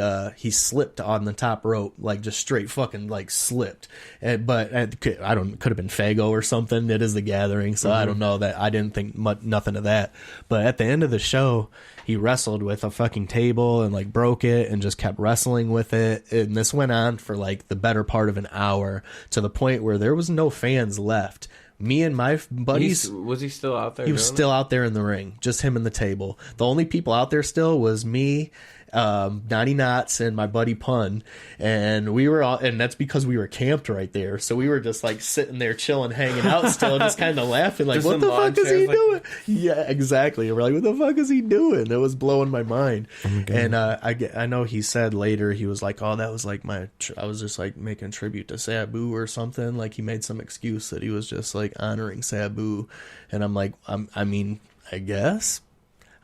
slipped on the top rope, like just straight fucking like slipped. But could have been Fago or something. It is the Gathering, so I don't know that. I didn't think nothing of that. But at the end of the show, he wrestled with a fucking table and like broke it and just kept wrestling with it. And this went on for like the better part of an hour, to the point where there was no fans left. Me and my buddies... Was he still out there? He was still out there in the ring. Just him and the table. The only people out there still was me, Naughty Knots, and my buddy Pun. And we were all... And that's because we were camped right there. So we were just like sitting there chilling, hanging out still, just kind of laughing. Like, what the fuck is he doing? Yeah, exactly. We're like, what the fuck is he doing? It was blowing my mind. Oh, and I know he said later, he was like, oh, that was like I was just like making tribute to Sabu or something. Like he made some excuse that he was just like honoring Sabu. And I'm like, I guess.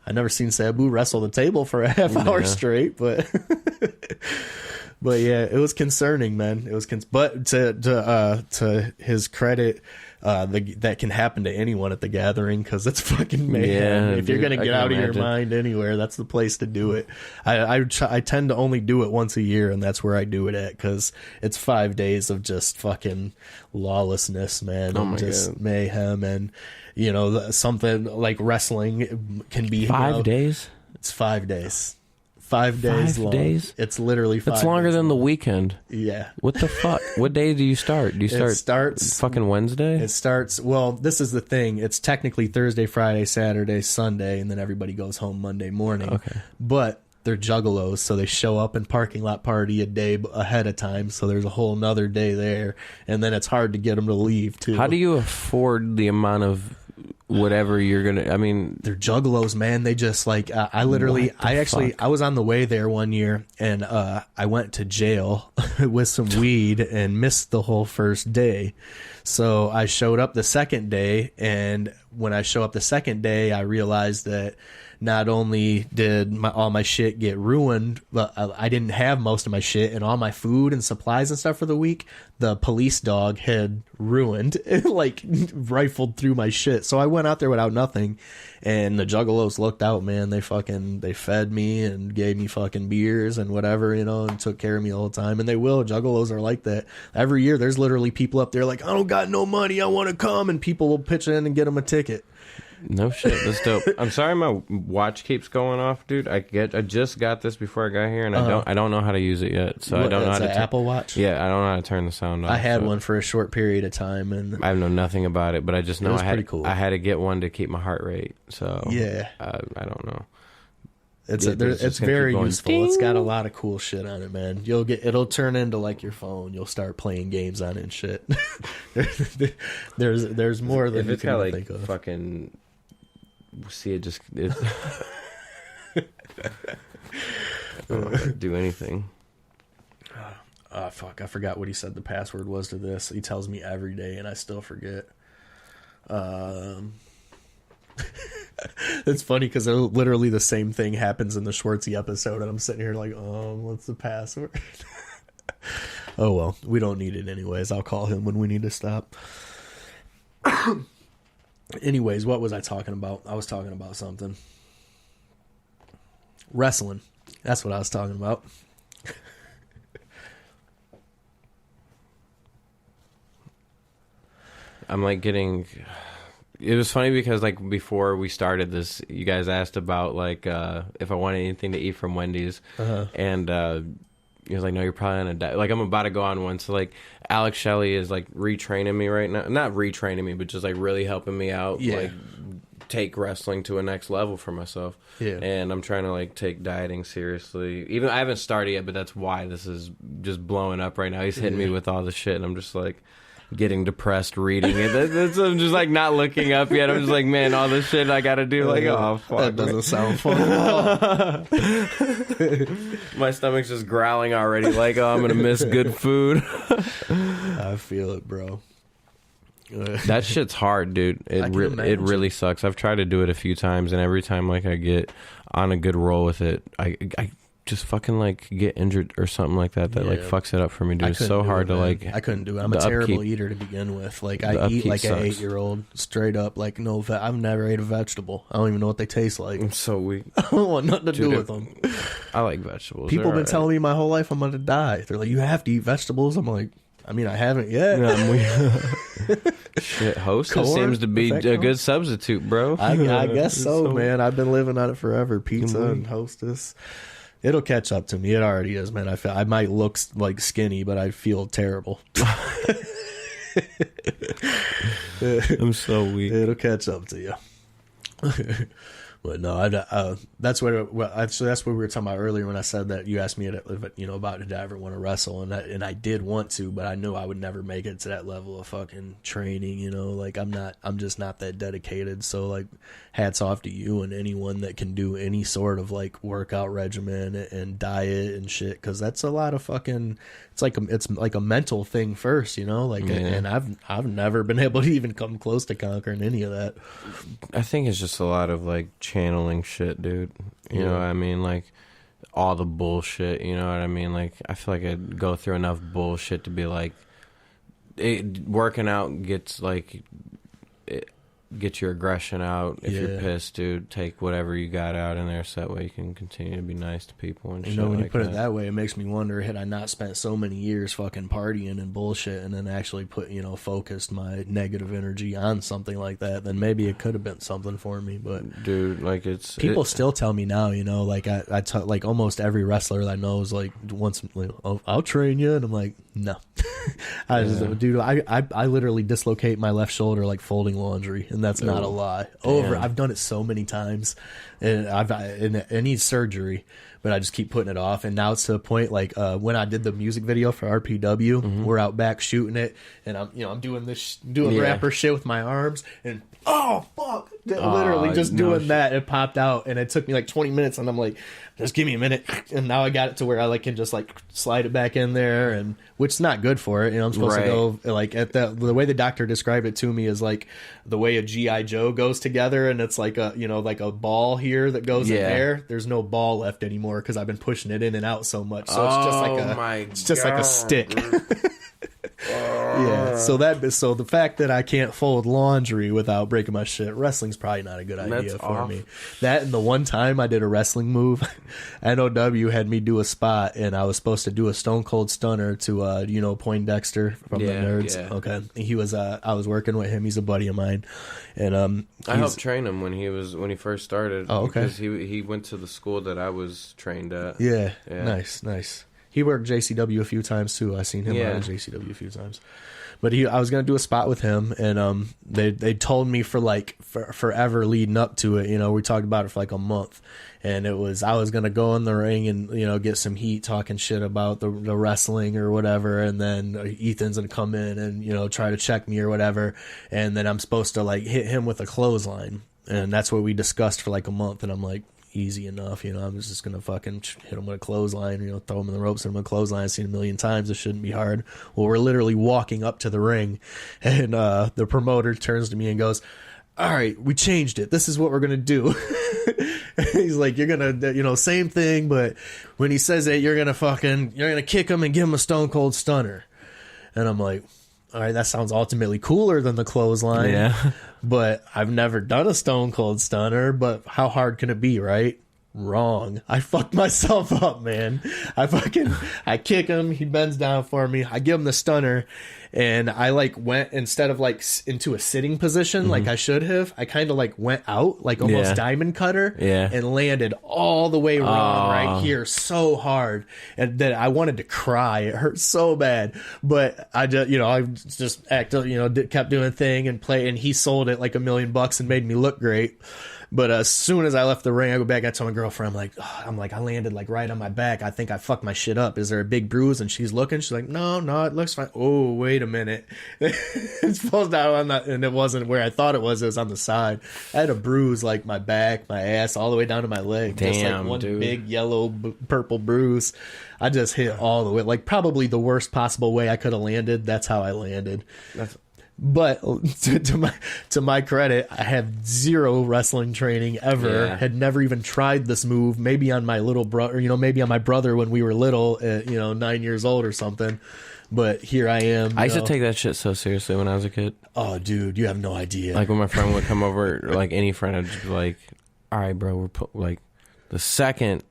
I never seen Sabu wrestle the table for a half hour straight, but but yeah, it was concerning, man. It was but to his credit, that can happen to anyone at the Gathering, because it's fucking mayhem. Yeah, if you're gonna get out of your mind anywhere, that's the place to do it. I tend to only do it once a year, and that's where I do it at, because it's 5 days of just fucking lawlessness, man, and just mayhem. And you know, something like wrestling can be 5 days. It's 5 days. 5 days long. 5 days? It's literally 5 days. That's longer than the weekend. Yeah. What the fuck? What day do you start? Do you start? It starts fucking Wednesday? It starts, well, this is the thing. It's technically Thursday, Friday, Saturday, Sunday, and then everybody goes home Monday morning. Okay. But they're juggalos, so they show up in parking lot party a day ahead of time, so there's a whole nother day there, and then it's hard to get them to leave, too. How do you afford the amount of whatever you're gonna... I mean, they're juggalos, man. They just like I was on the way there one year, and I went to jail with some weed and missed the whole first day. So I showed up the second day, and when I show up the second day, I realized that not only did all my shit get ruined, but I didn't have most of my shit, and all my food and supplies and stuff for the week, the police dog had ruined, like rifled through my shit. So I went out there without nothing, and the Juggalos looked out, man. They fed me and gave me fucking beers and whatever, you know, and took care of me the whole time. And they will. Juggalos are like that. Every year there's literally people up there like, I don't got no money, I want to come, and people will pitch in and get them a ticket. No shit, that's dope. I'm sorry my watch keeps going off, dude. I just got this before I got here, and I don't know how to use it yet. So I don't know how to Apple Watch. Yeah, I don't know how to turn the sound off. I had one for a short period of time, and I know nothing about it, but I just know cool. I had to get one to keep my heart rate. So yeah, I don't know. It's very useful. Ding. It's got a lot of cool shit on it, man. It'll turn into like your phone. You'll start playing games on it and shit. there's more than if you it's can got like think of. Fucking see it just I don't know how to do anything. Oh fuck! I forgot what he said the password was to this. He tells me every day, and I still forget. It's funny because literally the same thing happens in the Schwartzy episode, and I'm sitting here like, what's the password? Oh well, we don't need it anyways. I'll call him when we need to stop. Anyways, what was I talking about? I was talking about something. Wrestling. That's what I was talking about. I'm like getting... It was funny because like before we started this, you guys asked about like if I wanted anything to eat from Wendy's, and he was like, "No, you're probably on a diet." Like I'm about to go on one. So like Alex Shelley is like retraining me right now, not retraining me, but just like really helping me out, like take wrestling to a next level for myself. Yeah, and I'm trying to like take dieting seriously. Even I haven't started yet, but that's why this is just blowing up right now. He's hitting me with all this shit, and I'm just like getting depressed reading it. I'm just like not looking up yet. I'm just like, man, all this shit I gotta do. Like, oh fuck, that doesn't sound fun at all. My stomach's just growling already. Like, oh, I'm gonna miss good food. I feel it, bro. That shit's hard, dude. It really sucks. I've tried to do it a few times, and every time like I get on a good roll with it, I just fucking like get injured or something like that like fucks it up for me, dude. It's so hard to like... I couldn't do it. I'm a terrible eater to begin with. Like I eat like an 8-year-old straight up. Like I've never ate a vegetable. I don't even know what they taste like. I'm so weak. I don't want nothing to do with them. I like vegetables. People have been telling me my whole life I'm gonna die. They're like, you have to eat vegetables. I'm like, I mean, I haven't yet. Shit, Hostess seems to be a good substitute, bro. I guess so, man. I've been living on it forever. Pizza and Hostess. It'll catch up to me. It already is, man. I might look like skinny, but I feel terrible. I'm so weak. It'll catch up to you. But no, that's what we were talking about earlier when I said that you asked me, about did I ever want to wrestle, and I did want to, but I knew I would never make it to that level of fucking training. Like I'm just not that dedicated. So like, hats off to you and anyone that can do any sort of like workout regimen and diet and shit, because that's a lot of fucking. It's like a mental thing first, and I've never been able to even come close to conquering any of that. I think it's just a lot of like channeling shit, dude. You know what I mean? Like all the bullshit, you know what I mean? Like I feel like I'd go through enough bullshit to be like, working out gets like, get your aggression out. If you're pissed, dude, take whatever you got out in there so that way you can continue to be nice to people and shit. When like you put it that way, it makes me wonder, had I not spent so many years fucking partying and bullshit and then actually put, focused my negative energy on something like that, then maybe it could have been something for me. But dude, like people still tell me now, like like almost every wrestler that I know is like, once, I'll train you, and I'm like, no. I literally dislocate my left shoulder like folding laundry, and that's not a lie. I've done it so many times, and I need surgery, but I just keep putting it off. And now it's to the point like when I did the music video for RPW, we're out back shooting it, and I'm doing rapper shit with my arms, and oh fuck, literally just doing that, it popped out, and it took me like 20 minutes, and I'm like, just give me a minute, and now I got it to where I like can just like slide it back in there, and which is not good for it. I'm supposed to go like at the way the doctor described it to me is like the way a GI Joe goes together, and it's like a like a ball here that goes in there. There's no ball left anymore because I've been pushing it in and out so much. So it's just like a stick. Yeah, so the fact that I can't fold laundry without breaking my shit, wrestling's probably not a good idea for me. That, and the one time I did a wrestling move, NOW had me do a spot, and I was supposed to do a Stone Cold Stunner to Poindexter from the Nerds. Yeah. Okay, he was I was working with him. He's a buddy of mine, and I helped train him when he first started. Oh, okay, because he went to the school that I was trained at. Yeah. Nice. He worked JCW a few times too. I seen him out at JCW a few times. But I was gonna do a spot with him, and they told me for forever leading up to it. We talked about it for like a month, and I was gonna go in the ring and get some heat talking shit about the wrestling or whatever, and then Ethan's gonna come in and try to check me or whatever, and then I'm supposed to like hit him with a clothesline, and that's what we discussed for like a month, and I'm like, easy enough, I'm just gonna fucking hit him with a clothesline, throw him in the ropes, hit him with a clothesline. I've seen it a million times. It shouldn't be hard. Well, we're literally walking up to the ring, and the promoter turns to me and goes, "All right, we changed it. This is what we're gonna do." He's like, "You're gonna, same thing, but when he says it, you're gonna kick him and give him a Stone Cold Stunner." And I'm like, all right, that sounds ultimately cooler than the clothesline. Yeah. But I've never done a Stone Cold Stunner, but how hard can it be, right? Wrong. I fucked myself up, man. I kick him, he bends down for me, I give him the stunner, and I went, instead of into a sitting position like I should have, I kind of went out almost diamond cutter and landed all the way wrong right here so hard, and that I wanted to cry. It hurt so bad, but I just kept doing a thing and play, and he sold it like $1,000,000 and made me look great. But as soon as I left the ring, I go back, I told my girlfriend, I landed right on my back. I think I fucked my shit up. Is there a big bruise? And she's looking. She's like, no, it looks fine. Oh, wait a minute. It's supposed to, and it wasn't where I thought it was. It was on the side. I had a bruise my back, my ass, all the way down to my leg. Damn, just one dude. Big yellow, purple bruise. I just hit all the way, probably the worst possible way I could have landed. That's how I landed. But to my credit, I have zero wrestling training ever. Yeah. Had never even tried this move. Maybe on my little brother, maybe on my brother when we were little, 9 years old or something. But here I am. I used to take that shit so seriously when I was a kid. Oh, dude, you have no idea. When my friend would come over, any friend, I'd just be like, "All right, bro, we're the second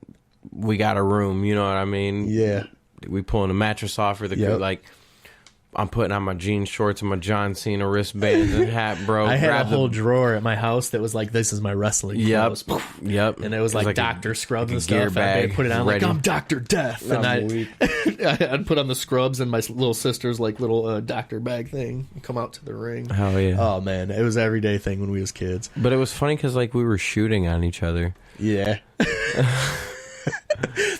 we got a room, you know what I mean? Yeah, we pulling a mattress off or I'm putting on my jean shorts and my John Cena wristbands and hat, bro. I had a whole drawer at my house that was this is my wrestling clothes. Yep. And it was Dr. Scrubs and stuff. I'd put it on I'm Dr. Death. And I'd put on the scrubs and my little sister's little doctor bag thing and come out to the ring. Hell yeah. Oh, man. It was an everyday thing when we was kids. But it was funny because we were shooting on each other. Yeah.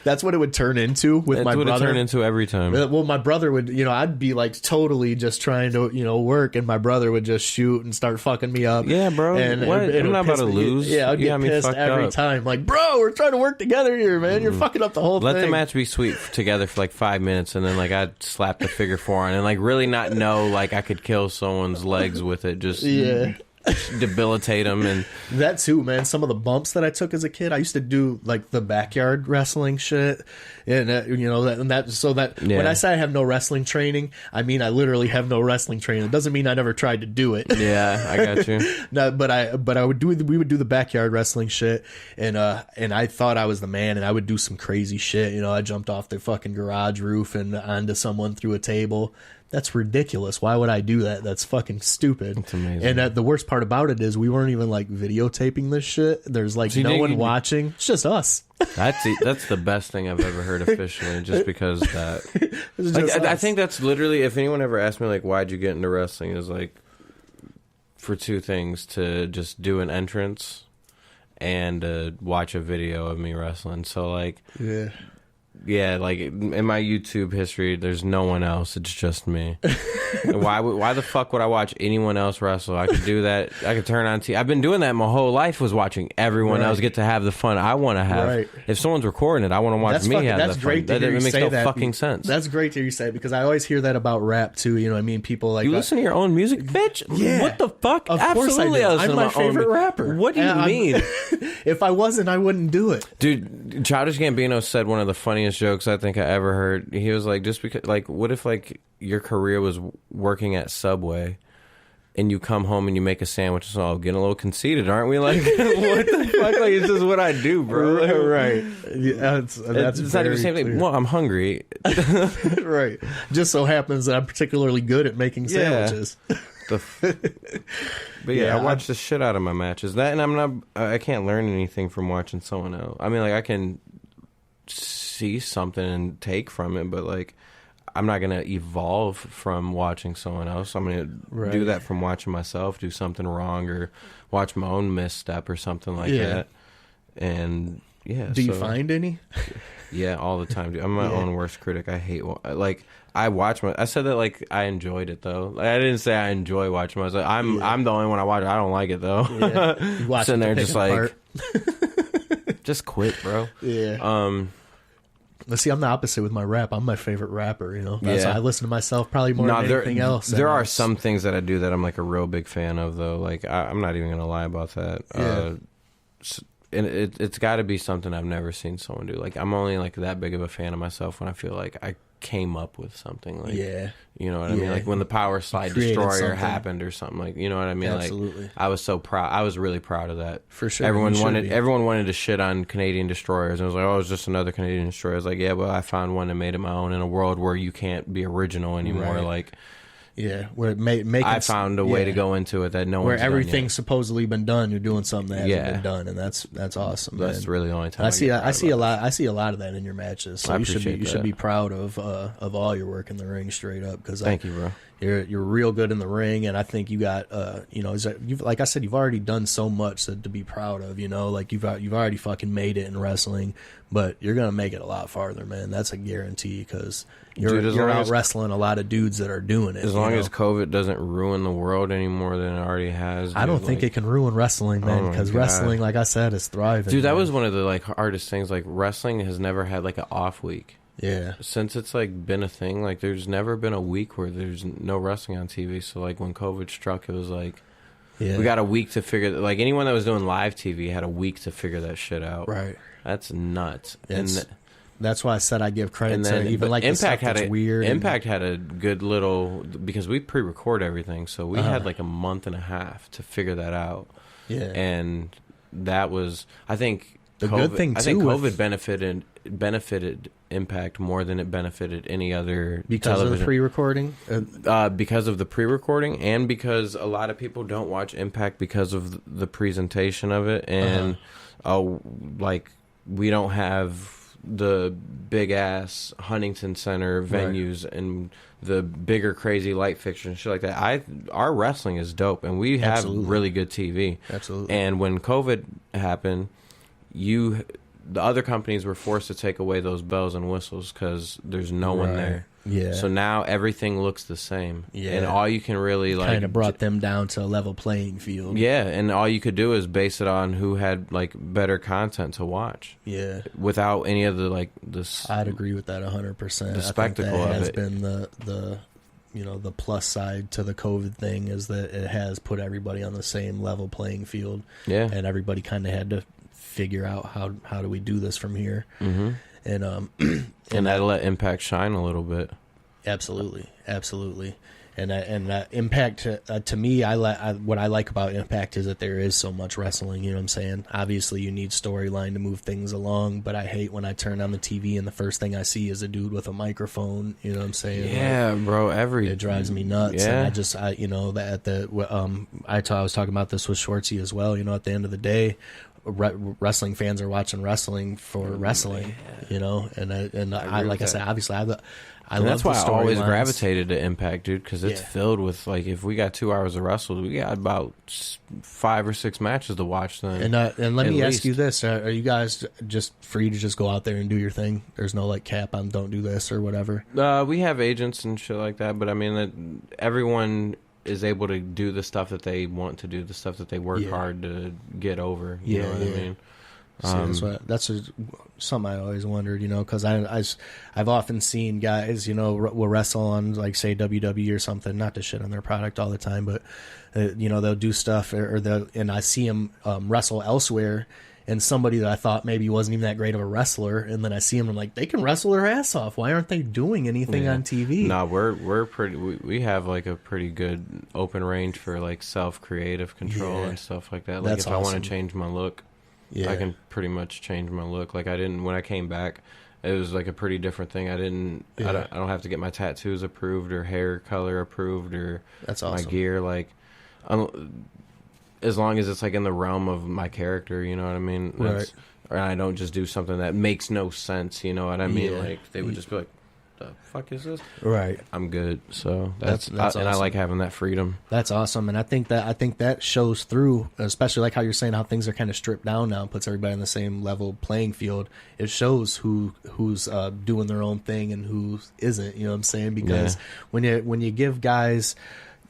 That's what it would turn into with my brother. That's what it turned into every time. Well, my brother would, I'd be totally just trying to, work, and my brother would just shoot and start fucking me up. Yeah, bro. And what? I'm not about to lose. Yeah, I'd get pissed every time. Bro, we're trying to work together here, man. You're fucking up the whole thing. Let the match be sweet together for 5 minutes, and then I'd slap the figure four on, and really not know I could kill someone's legs with it. Just debilitate them. And that too, man. Some of the bumps that I took as a kid, I used to do the backyard wrestling shit, and when I say I have no wrestling training, I mean I literally have no wrestling training. It doesn't mean I never tried to do it. Yeah, I got you. No, but we would do the backyard wrestling shit, and I thought I was the man, and I would do some crazy shit. I jumped off the fucking garage roof and onto someone through a table. That's ridiculous. Why would I do that? That's fucking stupid. That's amazing. And the worst part about it is we weren't even videotaping this shit. There's no one watching. It's just us. That's the best thing I've ever heard officially, just because that. I think that's literally, if anyone ever asked me why'd you get into wrestling, is for two things: to just do an entrance and watch a video of me wrestling. So like, yeah, like in my YouTube history, there's no one else. It's just me. Why the fuck would I watch anyone else wrestle? I could do that. I could turn on TV. I've been doing that my whole life, was watching everyone else get to have the fun I want to have. Right. If someone's recording it, I want to watch me have the fun. That makes no fucking sense. That's great to hear you say, because I always hear that about rap too. You know what I mean? People like, you listen to your own music, bitch? Yeah. What the fuck? Of course Absolutely, I do. I'm my favorite rapper. What do you mean? If I wasn't, I wouldn't do it. Dude, Childish Gambino said one of the funniest jokes I think I ever heard. He was like, just because, like, what if like your career was working at Subway and you come home and you make a sandwich? So I'm getting a little conceited, aren't we? Like, what the fuck? Like, it's just what I do, bro. Right. Yeah, that's it's not even the same thing. Well, I'm hungry. Right. Just so happens that I'm particularly good at making sandwiches. But yeah, I watch the shit out of my matches. That, and I can't learn anything from watching someone else. I mean, like, I can see something and take from it, but like, I'm not gonna evolve from watching someone else. I'm gonna do that from watching myself do something wrong, or watch my own misstep or something like that. And do you find any? Yeah, all the time, dude. I'm my own worst critic. I hate like, I said that like I enjoyed it though. Like, I didn't say I enjoy watching myself. I'm the only one I watch it. I don't like it though. You watch sitting there just like apart. just quit, bro. Yeah. Let's see, I'm the opposite with my rap. I'm my favorite rapper, you know. That's why I listen to myself probably more than anything else. There are some things that I do that I'm like a real big fan of, though. Like, I'm not even gonna lie about that. And it's got to be something I've never seen someone do. Like, I'm only like that big of a fan of myself when I feel like I came up with something. Like, you know what I mean? Like when the Power Slide Destroyer happened or something. Like, you know what I mean? Absolutely. Like, I was so proud. I was really proud of that. For sure. Everyone wanted to shit on Canadian destroyers. And I was like, oh, it's just another Canadian destroyer. I was like, yeah, well, I found one and made it my own in a world where you can't be original anymore. Right. Like, where I found a way to go into it that no one's where done everything's yet. Supposedly been done. You're doing something that hasn't been done, and that's awesome. That's really the only time I see a lot of that in your matches. So you should be proud of all your work in the ring, straight up. Because thank you, bro. You're real good in the ring, and I think you got like I said, you've already done so much to be proud of. You know, like you've already fucking made it in wrestling, but you're gonna make it a lot farther, man. That's a guarantee, because you're out wrestling a lot of dudes that are doing it. As long as COVID doesn't ruin the world any more than it already has. Dude, I don't think it can ruin wrestling, man, because wrestling, like I said, is thriving. Dude, that was one of the like hardest things. Like, wrestling has never had like an off week. Yeah. Since it's like been a thing, like there's never been a week where there's no wrestling on TV. So like when COVID struck, it was like we got a week to figure. Like, anyone that was doing live TV had a week to figure that shit out. Right. That's nuts. That's why I said I give credit to even like Impact the stuff that's weird. Impact had a good little, because we pre-record everything, so we had like a month and a half to figure that out. Yeah. And that was, I think, good thing too. I think COVID benefited Impact more than it benefited any other television. Of the pre-recording? Because of the pre-recording, and because a lot of people don't watch Impact because of the presentation of it, and like, we don't have the big ass Huntington Center venues and the bigger crazy light fixtures and shit like that. Our wrestling is dope, and we have really good TV. Absolutely. And when COVID happened, the other companies were forced to take away those bells and whistles because there's no one there. Yeah. So now everything looks the same. Yeah. And all you can really like kind of brought them down to a level playing field. Yeah, and all you could do is base it on who had like better content to watch. Yeah. Without any of the like this. I'd agree with that 100%. The spectacle I think that of has it been the plus side to the COVID thing, is that it has put everybody on the same level playing field. Yeah. And everybody kind of had to figure out how do we do this from here. Mm-hmm. And and that let Impact shine a little bit. Absolutely. And Impact, to me, what I like about Impact is that there is so much wrestling. You know what I'm saying? Obviously, you need storyline to move things along, but I hate when I turn on the TV and the first thing I see is a dude with a microphone. You know what I'm saying? Yeah, like, bro. It drives me nuts. Yeah. And I was talking about this with Schwartzy as well. You know, at the end of the day, wrestling fans are watching wrestling for wrestling, you know, I like I said, obviously I love that's why I always storylines. Gravitated to Impact, dude, because it's filled with, like, if we got 2 hours of wrestle, we got about 5 or 6 matches to watch then. And let me ask you this: are you guys just free to just go out there and do your thing? There's no like cap on don't do this or whatever. We have agents and shit like that, but I mean, everyone is able to do the stuff that they want to do, the stuff that they work hard to get over. You know what I mean? See, that's something I always wondered, you know, because I've often seen guys, you know, will wrestle on, like, say, WWE or something, not to shit on their product all the time, but, you know, they'll do stuff, and I see them wrestle elsewhere, and somebody that I thought maybe wasn't even that great of a wrestler, and then I see them, and I'm like, they can wrestle their ass off. Why aren't they doing anything on TV? No, we're pretty. We have like a pretty good open range for like self-creative control and stuff like that. Like, That's if awesome. I want to change my look, I can pretty much change my look. Like, I didn't when I came back. It was like a pretty different thing. I don't have to get my tattoos approved or hair color approved or That's awesome. my gear. Like, as long as it's like in the realm of my character, you know what I mean? Right. Or I don't just do something that makes no sense, you know what I mean? Yeah. Like, they would just be like, the fuck is this? Right. I'm good. So That's and I awesome. like having that freedom. That's awesome, and I think that shows through, especially like how you're saying how things are kind of stripped down now, puts everybody on the same level playing field. It shows who's doing their own thing and who isn't. You know what I'm saying? Because when you give guys,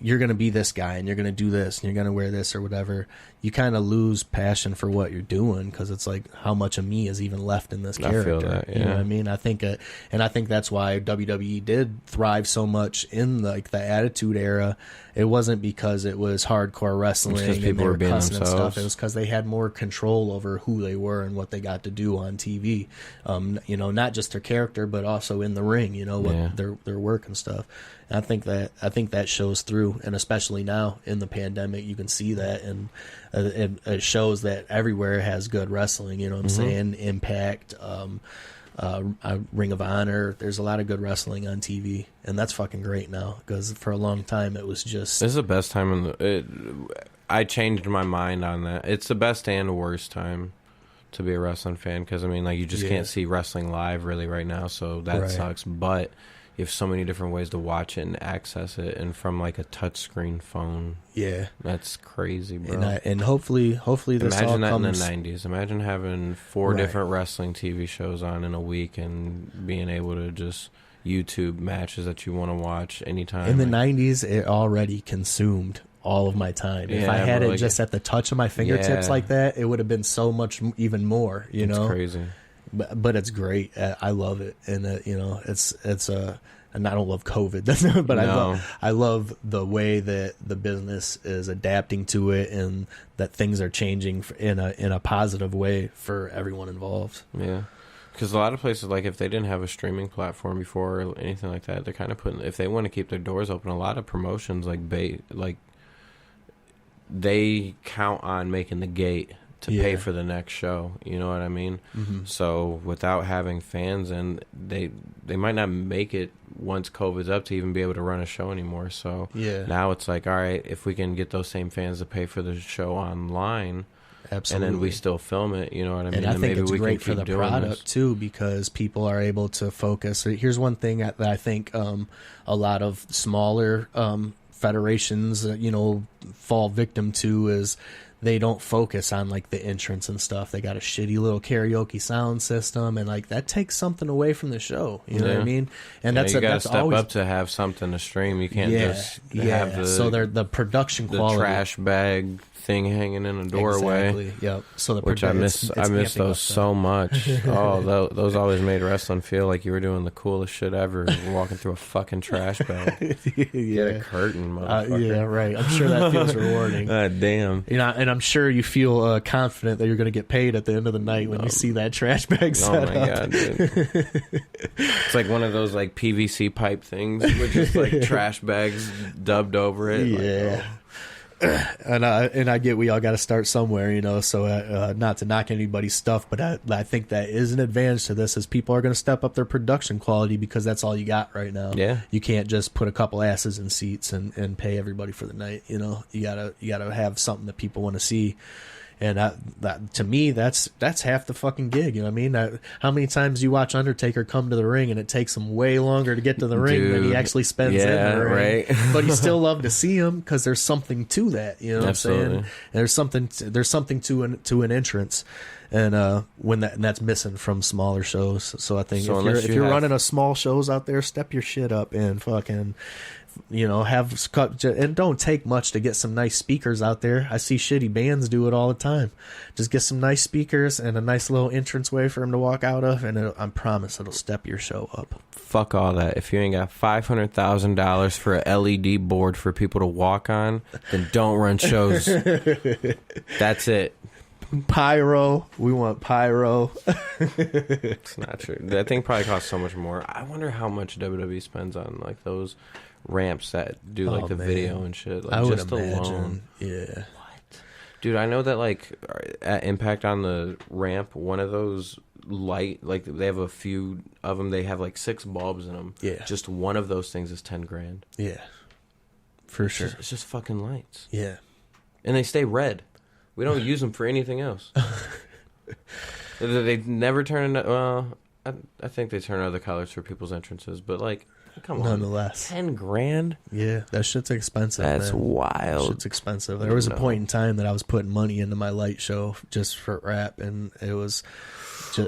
you're going to be this guy and you're going to do this and you're going to wear this or whatever, you kind of lose passion for what you're doing, because it's like, how much of me is even left in this character? I feel that, You know what I mean? I think that's why WWE did thrive so much in the Attitude Era. It wasn't because it was hardcore wrestling because and people they were were being cussing and themselves. stuff. It was because they had more control over who they were and what they got to do on TV. You know, not just their character, but also in the ring. You know, what their work and stuff. And I think that shows through, and especially now in the pandemic, you can see that, and it shows that everywhere has good wrestling. You know what I'm saying? Impact, Ring of Honor. There's a lot of good wrestling on TV, and that's fucking great now, because for a long time it was just. This is the best time I changed my mind on that. It's the best and worst time to be a wrestling fan, because I mean, like, you just can't see wrestling live really right now, so that sucks. But you have so many different ways to watch it and access it, and from like a touchscreen phone. Yeah, that's crazy, bro. And hopefully this imagine all that comes in the 90s. Imagine having 4 different wrestling TV shows on in a week and being able to just YouTube matches that you want to watch anytime. In the 90s, it already consumed all of my time. If I had it just at the touch of my fingertips like that, it would have been so much even more. You know, it's crazy. But it's great. I love it, and you know, it's and I don't love COVID, but I love the way that the business is adapting to it, and that things are changing in a positive way for everyone involved. Yeah, because a lot of places, like, if they didn't have a streaming platform before or anything like that, they're kind of putting, if they want to keep their doors open, a lot of promotions they count on making the gate to pay for the next show, you know what I mean? So without having fans, and they might not make it once COVID's up to even be able to run a show anymore. So now it's like, all right, if we can get those same fans to pay for the show online, absolutely, and then we still film it, you know what I mean? And I think maybe it's great for the product too, because people are able to focus. Here's one thing that I think a lot of smaller federations, you know, fall victim to is they don't focus on like the entrance and stuff. They got a shitty little karaoke sound system, and like that takes something away from the show. You know what I mean? And you got to step always up to have something to stream. You can't just have the production quality, the trash bag thing hanging in a doorway. Exactly. Yep. So which I miss those so much. Oh, those always made wrestling feel like you were doing the coolest shit ever, walking through a fucking trash bag. Get a curtain, motherfucker. Yeah, right. I'm sure that feels rewarding. Damn. You know, and I'm sure you feel confident that you're going to get paid at the end of the night when you see that trash bag set up. God, dude. It's like one of those like PVC pipe things with just like trash bags dubbed over it. Yeah. Like, And I get we all got to start somewhere, you know, so not to knock anybody's stuff, but I think that is an advantage to this, is people are going to step up their production quality, because that's all you got right now. Yeah. You can't just put a couple asses in seats and pay everybody for the night, you know. You gotta have something that people want to see. And that to me, that's half the fucking gig. You know what I mean? How many times you watch Undertaker come to the ring and it takes him way longer to get to the ring than he actually spends in the ring? Right. But you still love to see him because there's something to that. You know what I'm saying? And there's something to an entrance. And when that's missing from smaller shows. So I think if you're running a small shows out there, step your shit up and fucking, and don't take much to get some nice speakers out there. I see shitty bands do it all the time. Just get some nice speakers and a nice little entranceway for him to walk out of, and I promise it'll step your show up. Fuck all that. If you ain't got $500,000 for a LED board for people to walk on, then don't run shows. That's it. Pyro. We want pyro. It's not true. That thing probably costs so much more. I wonder how much WWE spends on like those ramps that do like the video and shit. Like, I would just imagine. Alone. Yeah. What? Dude, I know that like at Impact on the ramp, one of those like they have a few of them. They have like 6 bulbs in them. Yeah. Just one of those things is $10,000. Yeah. For sure. It's just fucking lights. Yeah. And they stay red. We don't use them for anything else. They never turn. Well, I think they turn other colors for people's entrances, but like, come on, nonetheless, $10,000. Yeah, that shit's expensive. That's man. wild. Shit's expensive. There was a point in time that I was putting money into my light show just for rap, and it was.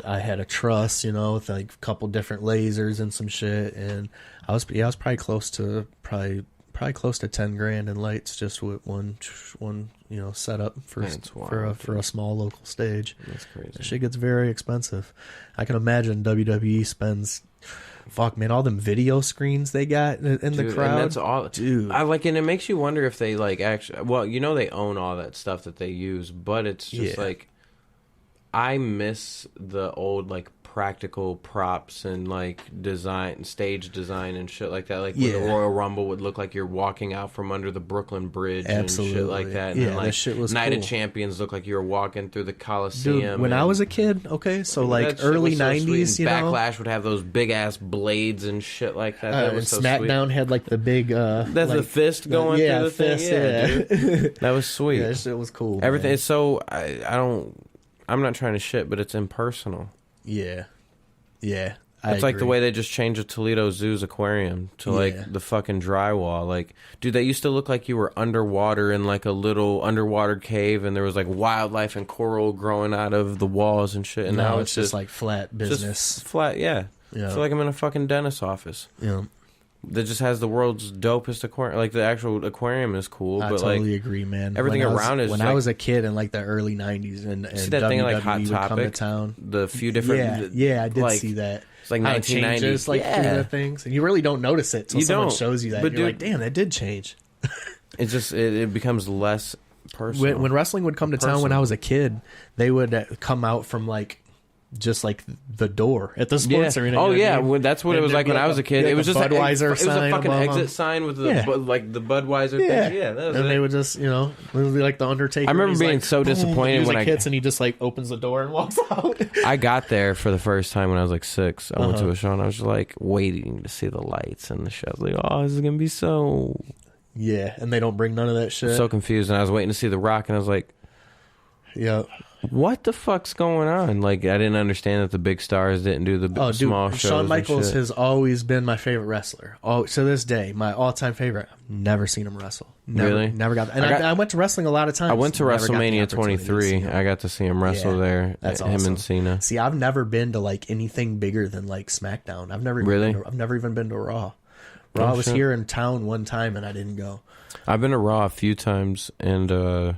I had a truss, with like a couple different lasers and some shit, and I was probably close to $10,000 in lights just with one setup for a small local stage. That's crazy. That shit gets very expensive. I can imagine WWE spends, fuck man, all them video screens they got in the crowd. And that's all, dude. I like, and it makes you wonder if they like actually. Well, they own all that stuff that they use, but it's just like, I miss the old like practical props and like stage design and shit like that. Like when the Royal Rumble would look like you're walking out from under the Brooklyn Bridge and shit like that. And then, like, that shit was Night cool. of Champions looked like you were walking through the Coliseum. Dude, when I was a kid, so like early 90s, Backlash would have those big ass blades and shit like that. That was and so SmackDown sweet. had like the big that's the fist going through the fist, thing. Dude. That was sweet. Yeah, that shit was cool. Everything is so I'm not trying to shit, but it's impersonal. Yeah. Yeah. It's like the way they just changed the Toledo Zoo's aquarium to like the fucking drywall. Like, dude, that used to look like you were underwater in like a little underwater cave, and there was like wildlife and coral growing out of the walls and shit. And now it's just like flat business. Just flat, yeah. I feel like I'm in a fucking dentist's office. Yeah. That just has the world's dopest aquarium. Like, the actual aquarium is cool, I but totally like agree, man. everything around is when like, I was a kid in like the early 90s and see that WWE thing like Hot would Topic, come to town. the few different I did see that. It's like how 1990s, it changes like through the things, and you really don't notice it till someone shows you that. But you're like, damn, that did change. It's just it becomes less personal. When wrestling would come to town when I was a kid, they would come out from like just like the door at the sports arena. Oh yeah, that's what it was like when I was a kid. It was just Budweiser it was a fucking exit them. Sign with the like the Budweiser thing. Yeah, that was and it. They would just it would be like the Undertaker. I remember being like, so disappointed when hits and he just like opens the door and walks out. I got there for the first time when I was like 6. I went to a show and I was just like waiting to see the lights and the show. I was like, oh, this is gonna be so. Yeah, and they don't bring none of that shit. So confused, and I was waiting to see The Rock, and I was like, yeah. What the fuck's going on? Like, I didn't understand that the big stars didn't do the small shows. Shawn Michaels has always been my favorite wrestler. Oh, to this day, my all-time favorite. I've never seen him wrestle. Really? Never got that. And I went to wrestling a lot of times. I went to WrestleMania 23. I got to see him wrestle there. That's him awesome. and Cena. See, I've never been to like anything bigger than like SmackDown. I've never even been to Raw. Raw was here in town one time and I didn't go. I've been to Raw a few times and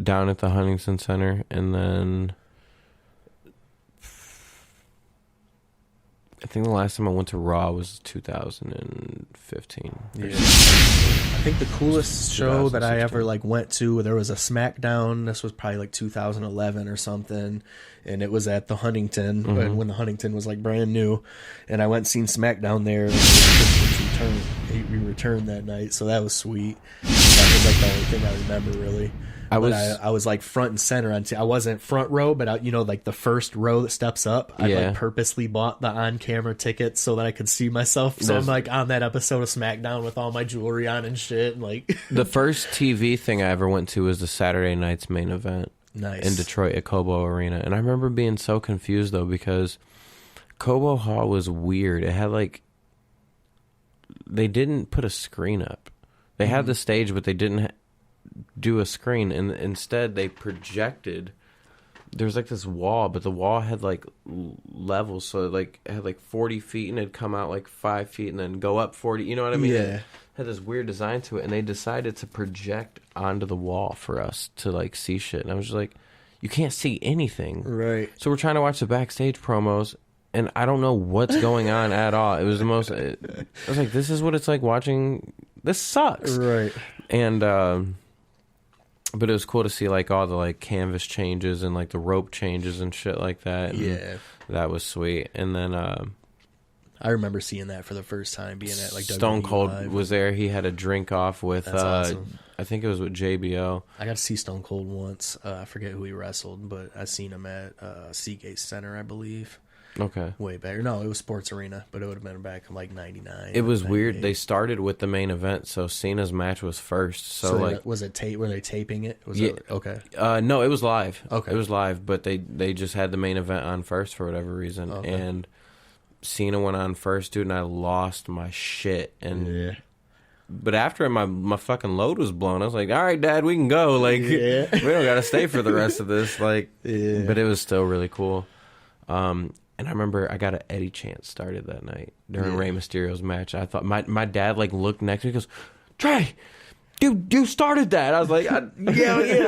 down at the Huntington Center, and then I think the last time I went to Raw was 2015. Yeah. I think the coolest show that I ever like went to, there was a SmackDown. This was probably like 2011 or something, and it was at the Huntington when the Huntington was like brand new, and I went and seen SmackDown there. Return, he returned that night, so that was sweet. That was like the only thing I remember really. I was like front and center on. I wasn't front row, but like the first row that steps up. I like purposely bought the on camera tickets so that I could see myself. So I'm like on that episode of SmackDown with all my jewelry on and shit. And like the first TV thing I ever went to was the Saturday night's main event. Nice. In Detroit at Cobo Arena, and I remember being so confused though because Cobo Hall was weird. It had like they didn't put a screen up. They had the stage, but they didn't do a screen, and instead they projected. There was like this wall, but the wall had like levels, so it had like 40 feet, and it'd come out like 5 feet, and then go up 40. You know what I mean? Yeah. It had this weird design to it, and they decided to project onto the wall for us to like see shit, and I was just like, you can't see anything, right? So we're trying to watch the backstage promos, and I don't know what's going on at all. It was the most. I was like, this is what it's like watching. This sucks, right? And but it was cool to see like all the like canvas changes and like the rope changes and shit like that. Yeah, that was sweet. And then I remember seeing that for the first time, being at like Stone WWE Cold Live. Was there. He had a drink off with awesome. I think it was with JBL. I got to see Stone Cold once. I forget who he wrestled, but I seen him at Seagate Center, I believe. Okay. Way back. No, it was Sports Arena, but it would have been back in like 99. It was weird. They started with the main event, so Cena's match was first. So like, was it were they taping it? Okay. No, it was live. Okay. It was live, but they just had the main event on first for whatever reason. Okay. And Cena went on first, dude, and I lost my shit. And but after my fucking load was blown, I was like, all right, Dad, we can go. Like, we don't got to stay for the rest of this. Like, but it was still really cool. And I remember I got an Eddie chant started that night during Rey Mysterio's match. I thought my dad like looked next to me and goes, Trey, you started that. I was like, yeah,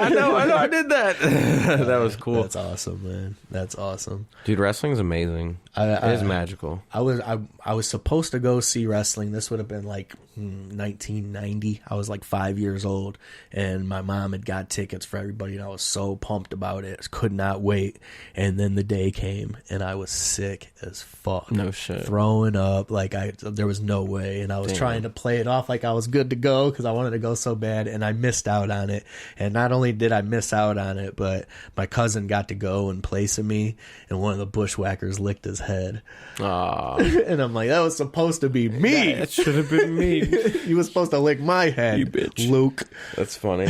I know, I did that. That was cool. That's awesome, man. That's awesome. Dude, wrestling's amazing. It is magical. I was supposed to go see wrestling. This would have been like 1990. I was like 5 years old, and my mom had got tickets for everybody, and I was so pumped about it. Could not wait. And then the day came, and I was sick as fuck. No shit. Throwing up. Like there was no way. And I was trying to play it off like I was good to go because I wanted to go so bad, and I missed out on it. And not only did I miss out on it, but my cousin got to go in place of me, and one of the bushwhackers licked his head. Aww. And I'm like, that was supposed to be me. That should have been me. You was supposed to lick my head, you bitch. Luke. That's funny.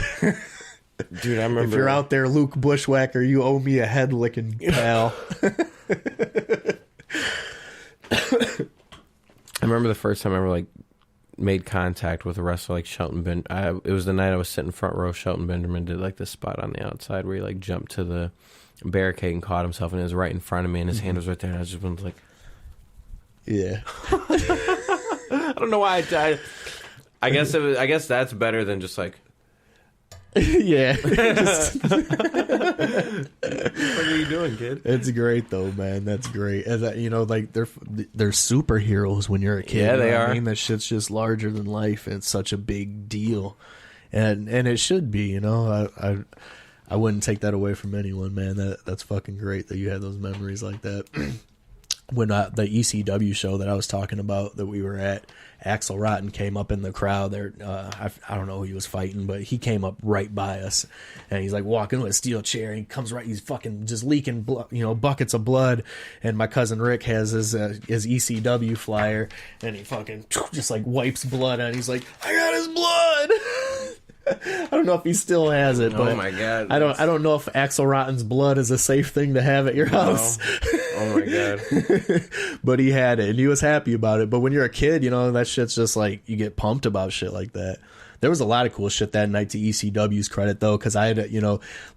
Dude, I remember. If you're out there, Luke Bushwhacker, you owe me a head licking, pal. I remember the first time I ever like made contact with a wrestler like Shelton Benjamin. It was the night I was sitting front row. Shelton Benjamin did like this spot on the outside where he like jumped to the barricade and caught himself, and it was right in front of me, and his hand was right there, and I just was like, yeah. I don't know why I guess that's better than just like yeah. What are you doing, kid? It's great though, man. That's great. As you know, like they're superheroes when you're a kid. Yeah, they are. I mean, that shit's just larger than life, and it's such a big deal, and it should be. You know, I wouldn't take that away from anyone, man. That's fucking great that you had those memories like that. When the ECW show that I was talking about that we were at, Axel Rotten came up in the crowd there. I don't know who he was fighting, but he came up right by us, and he's like walking with a steel chair. And he comes right, he's fucking just leaking, buckets of blood. And my cousin Rick has his ECW flyer, and he fucking just like wipes blood on. He's like, I got his blood. I don't know if he still has it, but oh my god, I don't know if Axel Rotten's blood is a safe thing to have at your house. No. Oh my god. But he had it, and he was happy about it. But when you're a kid, that shit's just like, you get pumped about shit like that. There was a lot of cool shit that night, to ECW's credit, though, because I had,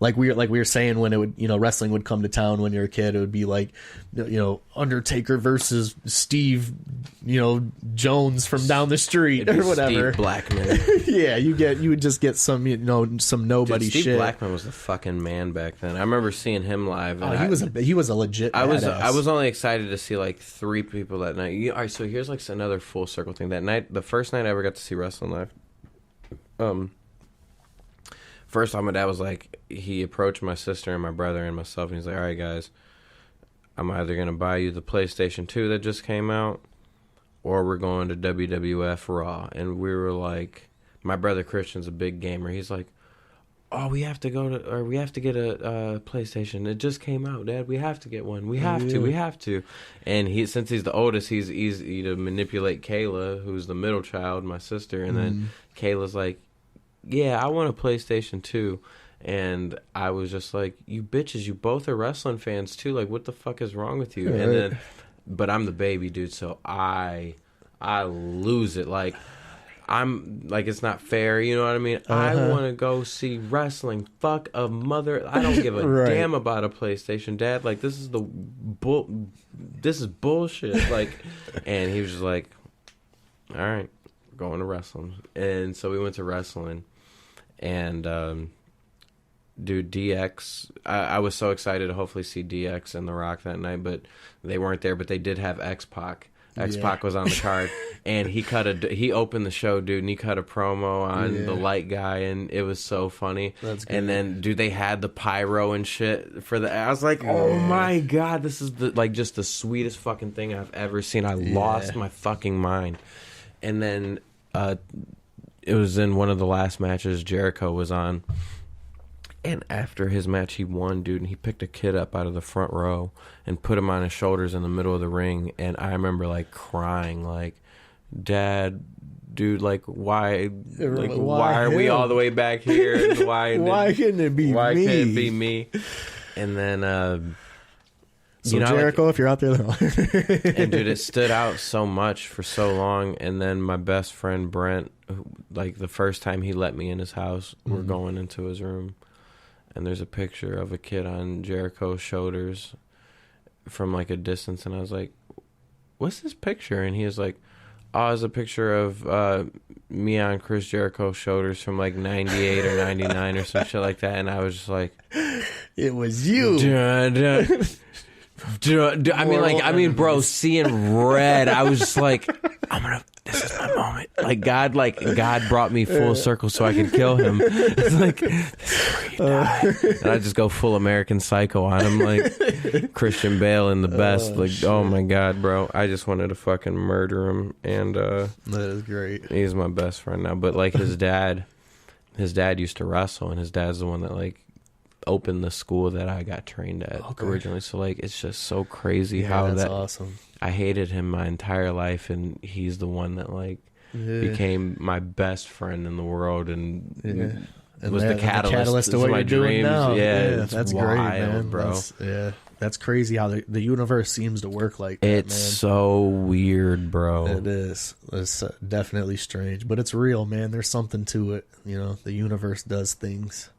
like we were saying, when it would, wrestling would come to town when you're a kid, it would be like, Undertaker versus Steve, Jones from down the street or whatever. Steve Blackman. Yeah, you would just get some, some nobody Dude, Steve shit. Blackman was the fucking man back then. I remember seeing him live. And he was a legit. I was only excited to see like 3 people that night. All right, so here's like another full circle thing. That night, the first night I ever got to see wrestling live. First time my dad was like, he approached my sister and my brother and myself, and he's like, all right guys, I'm either gonna buy you the PlayStation 2 that just came out, or we're going to WWF Raw. And we were like, my brother Christian's a big gamer. He's like, oh, we have to get a PlayStation. It just came out, Dad. We have to get one. We have to. And since he's the oldest, he's easy to manipulate Kayla, who's the middle child, my sister. And then Kayla's like, yeah, I want a PlayStation too. And I was just like, you bitches, you both are wrestling fans too. Like, what the fuck is wrong with you? And then, but I'm the baby, dude, so I lose it. Like, I'm like, it's not fair, you know what I mean? I want to go see wrestling. Fuck a mother. I don't give a damn about a PlayStation, Dad. Like, this is bullshit. Like, and he was just like, all right, we're going to wrestling. And so we went to wrestling, and dude, DX, I was so excited to hopefully see DX and The Rock that night, but they weren't there. But they did have X-Pac. X-Pac was on the card, and he opened the show, dude, and he cut a promo on the light guy, and it was so funny. That's good. And then, dude, they had the pyro and shit for I was like, oh my God, this is just the sweetest fucking thing I've ever seen. I lost my fucking mind. And then it was in one of the last matches Jericho was on. And after his match, he won, dude, and he picked a kid up out of the front row and put him on his shoulders in the middle of the ring. And I remember, like, crying, like, Dad, dude, like, why are we all the way back here? And why couldn't it be me? Why can't it be me? And then, so Jericho, like, if you're out there, and dude, it stood out so much for so long. And then my best friend Brent, like, the first time he let me in his house, we're going into his room. And there's a picture of a kid on Jericho's shoulders from, like, a distance. And I was like, what's this picture? And he was like, oh, it's a picture of me on Chris Jericho's shoulders from, like, 98 or 99 or some shit like that. And I was just like, it was you. I mean, bro, seeing red, I was just like, this is my moment. God brought me full circle so I could kill him. It's like, this is where you die. And I just go full American Psycho on him, like Christian Bale in The Best. Oh my God, bro. I just wanted to fucking murder him. And that is great. He's my best friend now. But, like, his dad used to wrestle, and his dad's the one that, like, opened the school that I got trained at originally. So, like, it's just so crazy how that's awesome. I hated him my entire life, and he's the one that, like, became my best friend in the world, and was the catalyst to what my you're doing dreams. now. Yeah, that's wild, great, man, bro. That's crazy how the universe seems to work like that. It's so weird, bro. It is. It's definitely strange, but it's real, man. There's something to it. You know, the universe does things.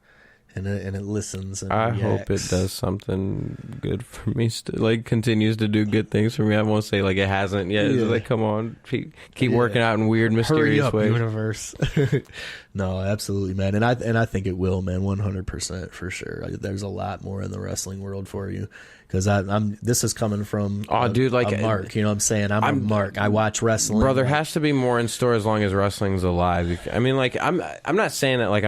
And it listens. And I hope it does something good for me. Like, continues to do good things for me. I won't say, like, it hasn't yet. It's like, come on, keep working out in weird, mysterious Hurry up, ways. Universe. No, absolutely, man. And I think it will, man. 100% for sure. There's a lot more in the wrestling world for you. Because this is coming from dude, like, a mark. You know what I'm saying? I'm a mark. I watch wrestling. Bro, there has to be more in store as long as wrestling's alive. I mean, like, I'm not saying that, like,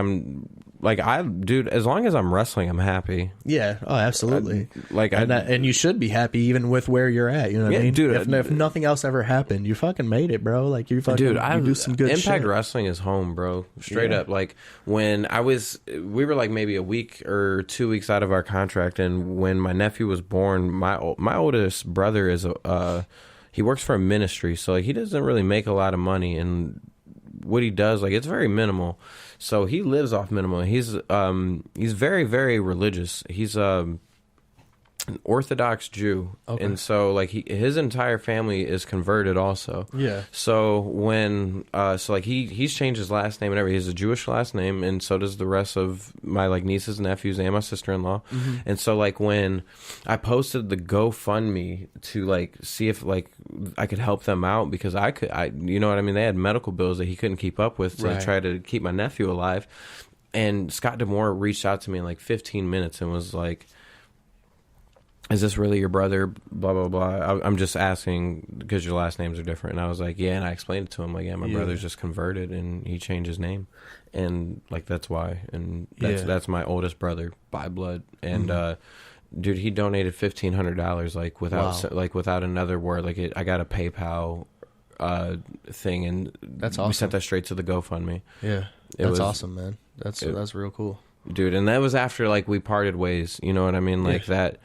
dude, as long as I'm wrestling, I'm happy. Yeah. Oh, absolutely. And you should be happy even with where you're at. You know what I mean? Dude, if nothing else ever happened, you fucking made it, bro. Like, you fucking you do some good Impact shit. Wrestling is home, bro. Straight up. Like, when we were like maybe a week or 2 weeks out of our contract, and when my nephew was born, my oldest brother is he works for a ministry, so, like, he doesn't really make a lot of money, and what he does, like, it's very minimal. So he lives off minimal. He's very, very religious. He's an Orthodox Jew, and so, like, his entire family is converted also. Yeah. So when he's changed his last name and everything. He has a Jewish last name, and so does the rest of my, like, nieces, nephews, and my sister-in-law. Mm-hmm. And so, like, when I posted the GoFundMe to, like, see if, like, I could help them out, because you know what I mean? They had medical bills that he couldn't keep up with to try to keep my nephew alive. And Scott D'Amore reached out to me in, like, 15 minutes and was like, is this really your brother? Blah, blah, blah. I'm just asking because your last names are different. And I was like, yeah. And I explained it to him, like, yeah, my brother's just converted and he changed his name. And, like, that's why. And that's my oldest brother by blood. And, dude, he donated $1,500, like, without another word. Like, I got a PayPal thing, and that's awesome. We sent that straight to the GoFundMe. Yeah, that's awesome, man. That's real cool, dude. And that was after like we parted ways. You know what I mean? Like that.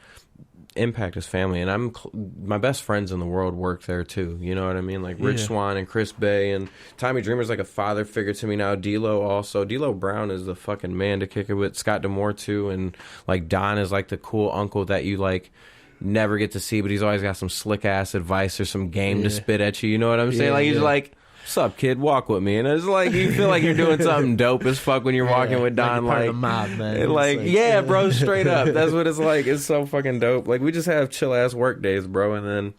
Impact is family, and my best friends in the world work there too. You know what I mean? Like Rich Swann and Chris Bay, and Tommy Dreamer's like a father figure to me now. D'Lo also. D'Lo Brown is the fucking man to kick it with. Scott D'Amore too, and like Don is like the cool uncle that you like never get to see, but he's always got some slick ass advice or some game to spit at you. You know what I'm saying? Like he's like, "What's up, kid? Walk with me." And it's like you feel like you're doing something dope as fuck when you're walking with Don. Like, mob, man. Like yeah, bro, straight up. That's what it's like. It's so fucking dope. Like we just have chill ass work days, bro, and then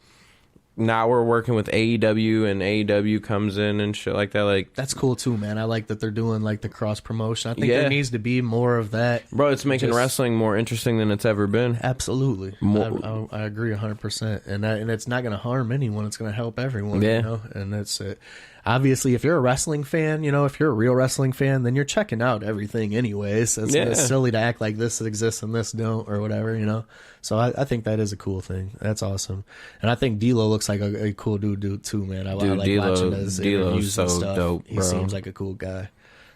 now we're working with AEW, and AEW comes in and shit like that. Like that's cool too, man. I like that they're doing like the cross promotion. I think there needs to be more of that, bro. It's making wrestling more interesting than it's ever been. Absolutely, I agree 100%, and it's not going to harm anyone. It's going to help everyone. Yeah, you know? And that's it. Obviously, if you're a wrestling fan, you know, if you're a real wrestling fan, then you're checking out everything anyways. It's silly to act like this exists and this don't or whatever, you know. So I think that is a cool thing. That's awesome. And I think D'Lo looks like a cool dude too, man. I like watching his interviews and stuff. Dope, bro. He seems like a cool guy.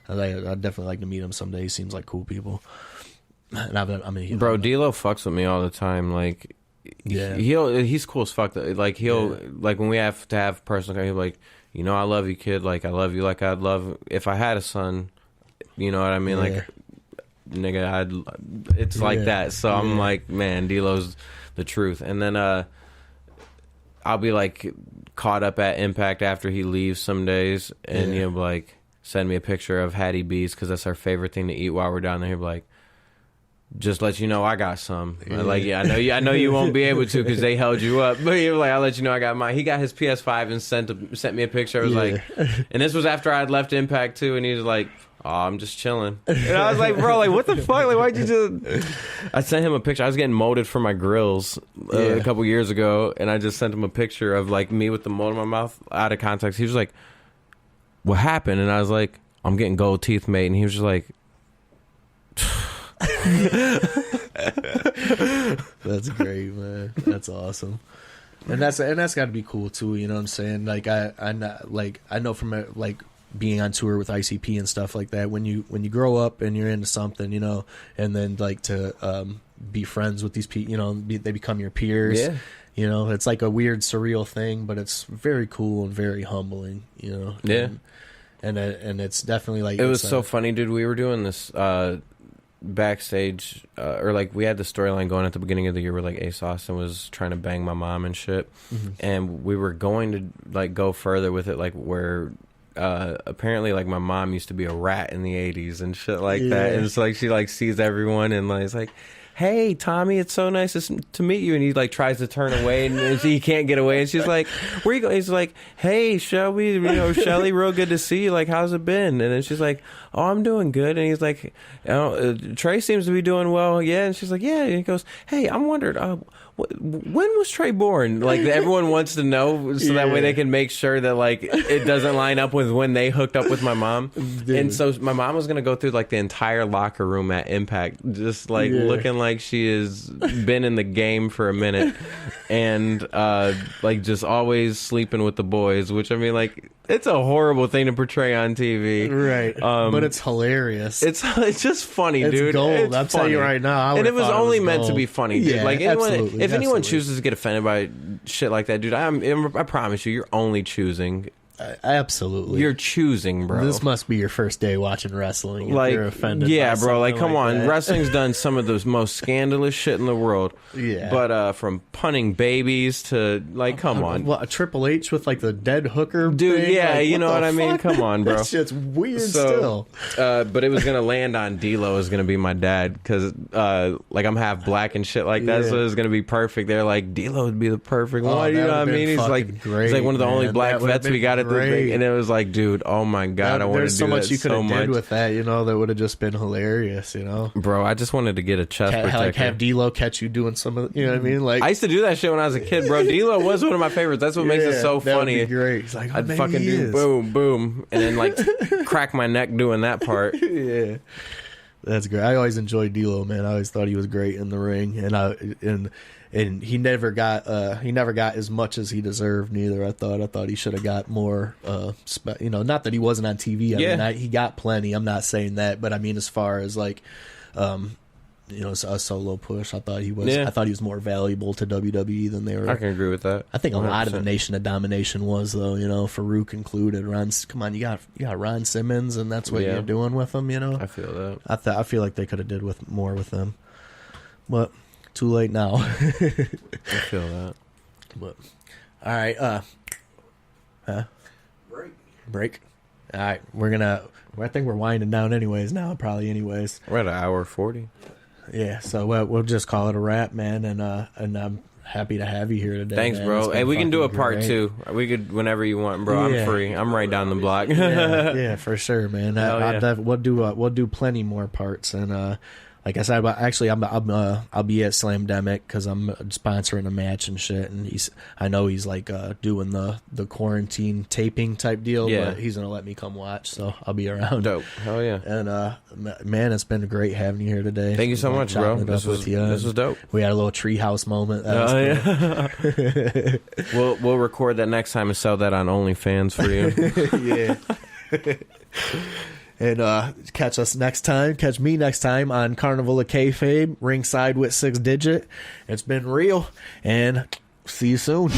I'd definitely like to meet him someday. He seems like cool people. And bro, D'Lo fucks with me all the time. Like, he's cool as fuck. Like like when we have to have personal, he'll be like, you know, I love you, kid. Like, I love you like I'd love if I had a son. You know what I mean? Like, nigga, it's like that. So I'm like, man, D'Lo's the truth. And then I'll be like caught up at Impact after he leaves some days, and he'll be like, send me a picture of Hattie B's because that's our favorite thing to eat while we're down there. He'll be like, just let you know I got some. Like, I know you won't be able to because they held you up. But he was like, I'll let you know I got mine. He got his PS5 and sent me a picture. I was like, and this was after I'd left Impact too, and he was like, oh, I'm just chilling. And I was like, bro, like, what the fuck? Like, why'd you just... I sent him a picture. I was getting molded for my grills a couple years ago, and I just sent him a picture of, like, me with the mold in my mouth out of context. He was like, what happened? And I was like, I'm getting gold teeth made. And he was just like... That's great, man. That's awesome. And that's got to be cool, too, you know what I'm saying? Like, I know from, like... being on tour with ICP and stuff like that, when you grow up and you're into something, you know, and then like to be friends with these people, you know, they become your peers. You know, it's like a weird surreal thing, but it's very cool and very humbling, you know. And it's definitely like, it was so funny, dude. We were doing this backstage, or like we had the storyline going at the beginning of the year where like Ace Austin was trying to bang my mom and shit, and we were going to like go further with it, like where apparently like my mom used to be a rat in the 80s and shit like that, and it's like she like sees everyone and like it's like, hey Tommy, it's so nice to meet you, and he like tries to turn away and he can't get away, and she's like, where you going? He's like, hey Shelby, you know, Shelly, real good to see you, like how's it been? And then she's like, oh, I'm doing good. And he's like, Trey seems to be doing well. And she's like, yeah. And he goes, hey, I'm wondering, when was Trey born? Like everyone wants to know, so that way they can make sure that like it doesn't line up with when they hooked up with my mom. And so my mom was gonna go through like the entire locker room at Impact, just like looking like she has been in the game for a minute, and like just always sleeping with the boys. Which I mean, like, it's a horrible thing to portray on TV, right? But it's hilarious. It's just funny, it's dude. Gold. I'm telling you right now. And it was only meant to be funny, dude. Yeah, like absolutely. If anyone chooses to get offended by shit like that, dude, I promise you, you're only choosing. Absolutely, you're choosing, bro. This must be your first day watching wrestling. If like, you're offended, yeah, bro. Like, come on, that. Wrestling's done some of the most scandalous shit in the world. Yeah, but from punning babies to like, come on, what, a Triple H with like the dead hooker, dude. thing? Yeah, like, you know what I mean. Come on, bro. That shit's weird. Still, but it was gonna land on D'Lo is gonna be my dad because like I'm half black and shit like that, so it was gonna be perfect. They're like, D'Lo would be the perfect one. You know what I mean? He's like one of the only black vets we got at the thing, and it was like, dude, oh my god, I wanted to do so much you could have did with that, you know, that would have just been hilarious, you know, bro. I just wanted to get a chest protector. Like have D'Lo catch you doing some of, you know what I mean? Like, I used to do that shit when I was a kid, bro. D'Lo was one of my favorites. That's what makes it so funny. Would be great. He's like, I'd fucking do boom, boom, and then like crack my neck doing that part. Yeah, that's great. I always enjoyed D'Lo, man. I always thought he was great in the ring, and and he never got as much as he deserved. Neither. I thought he should have got more. Not that he wasn't on TV. I mean, he got plenty. I'm not saying that, but I mean, as far as like, a solo push, I thought he was. I thought he was more valuable to WWE than they were. I can agree with that. I think 100%. A lot of the Nation of Domination was, though. Farouk included. Come on, you got Ron Simmons, and that's what you're doing with him. I feel that. I feel like they could have did more with them, but too late now. I feel that. But all right, break. All right, I think we're winding down anyways now. Probably anyways. We're at an hour 40. Yeah, so we'll just call it a wrap, man, and I'm happy to have you here today. Thanks, man. bro. Hey, we can do a part 2. We could whenever you want, bro. I'm free. I'm right down the block. yeah, for sure, man. We'll do plenty more parts, and like I said, actually, I'll be at Slamdemic because I'm sponsoring a match and shit, and I know he's like doing the quarantine taping type deal, but he's gonna let me come watch, so I'll be around. Dope, hell yeah! And man, it's been great having you here today. Thank you so much, bro. This was dope. We had a little treehouse moment. We'll record that next time and sell that on OnlyFans for you. Yeah. And catch me next time on Carnival of Kayfabe, Ringside with Sixx Digit. It's been real, and see you soon.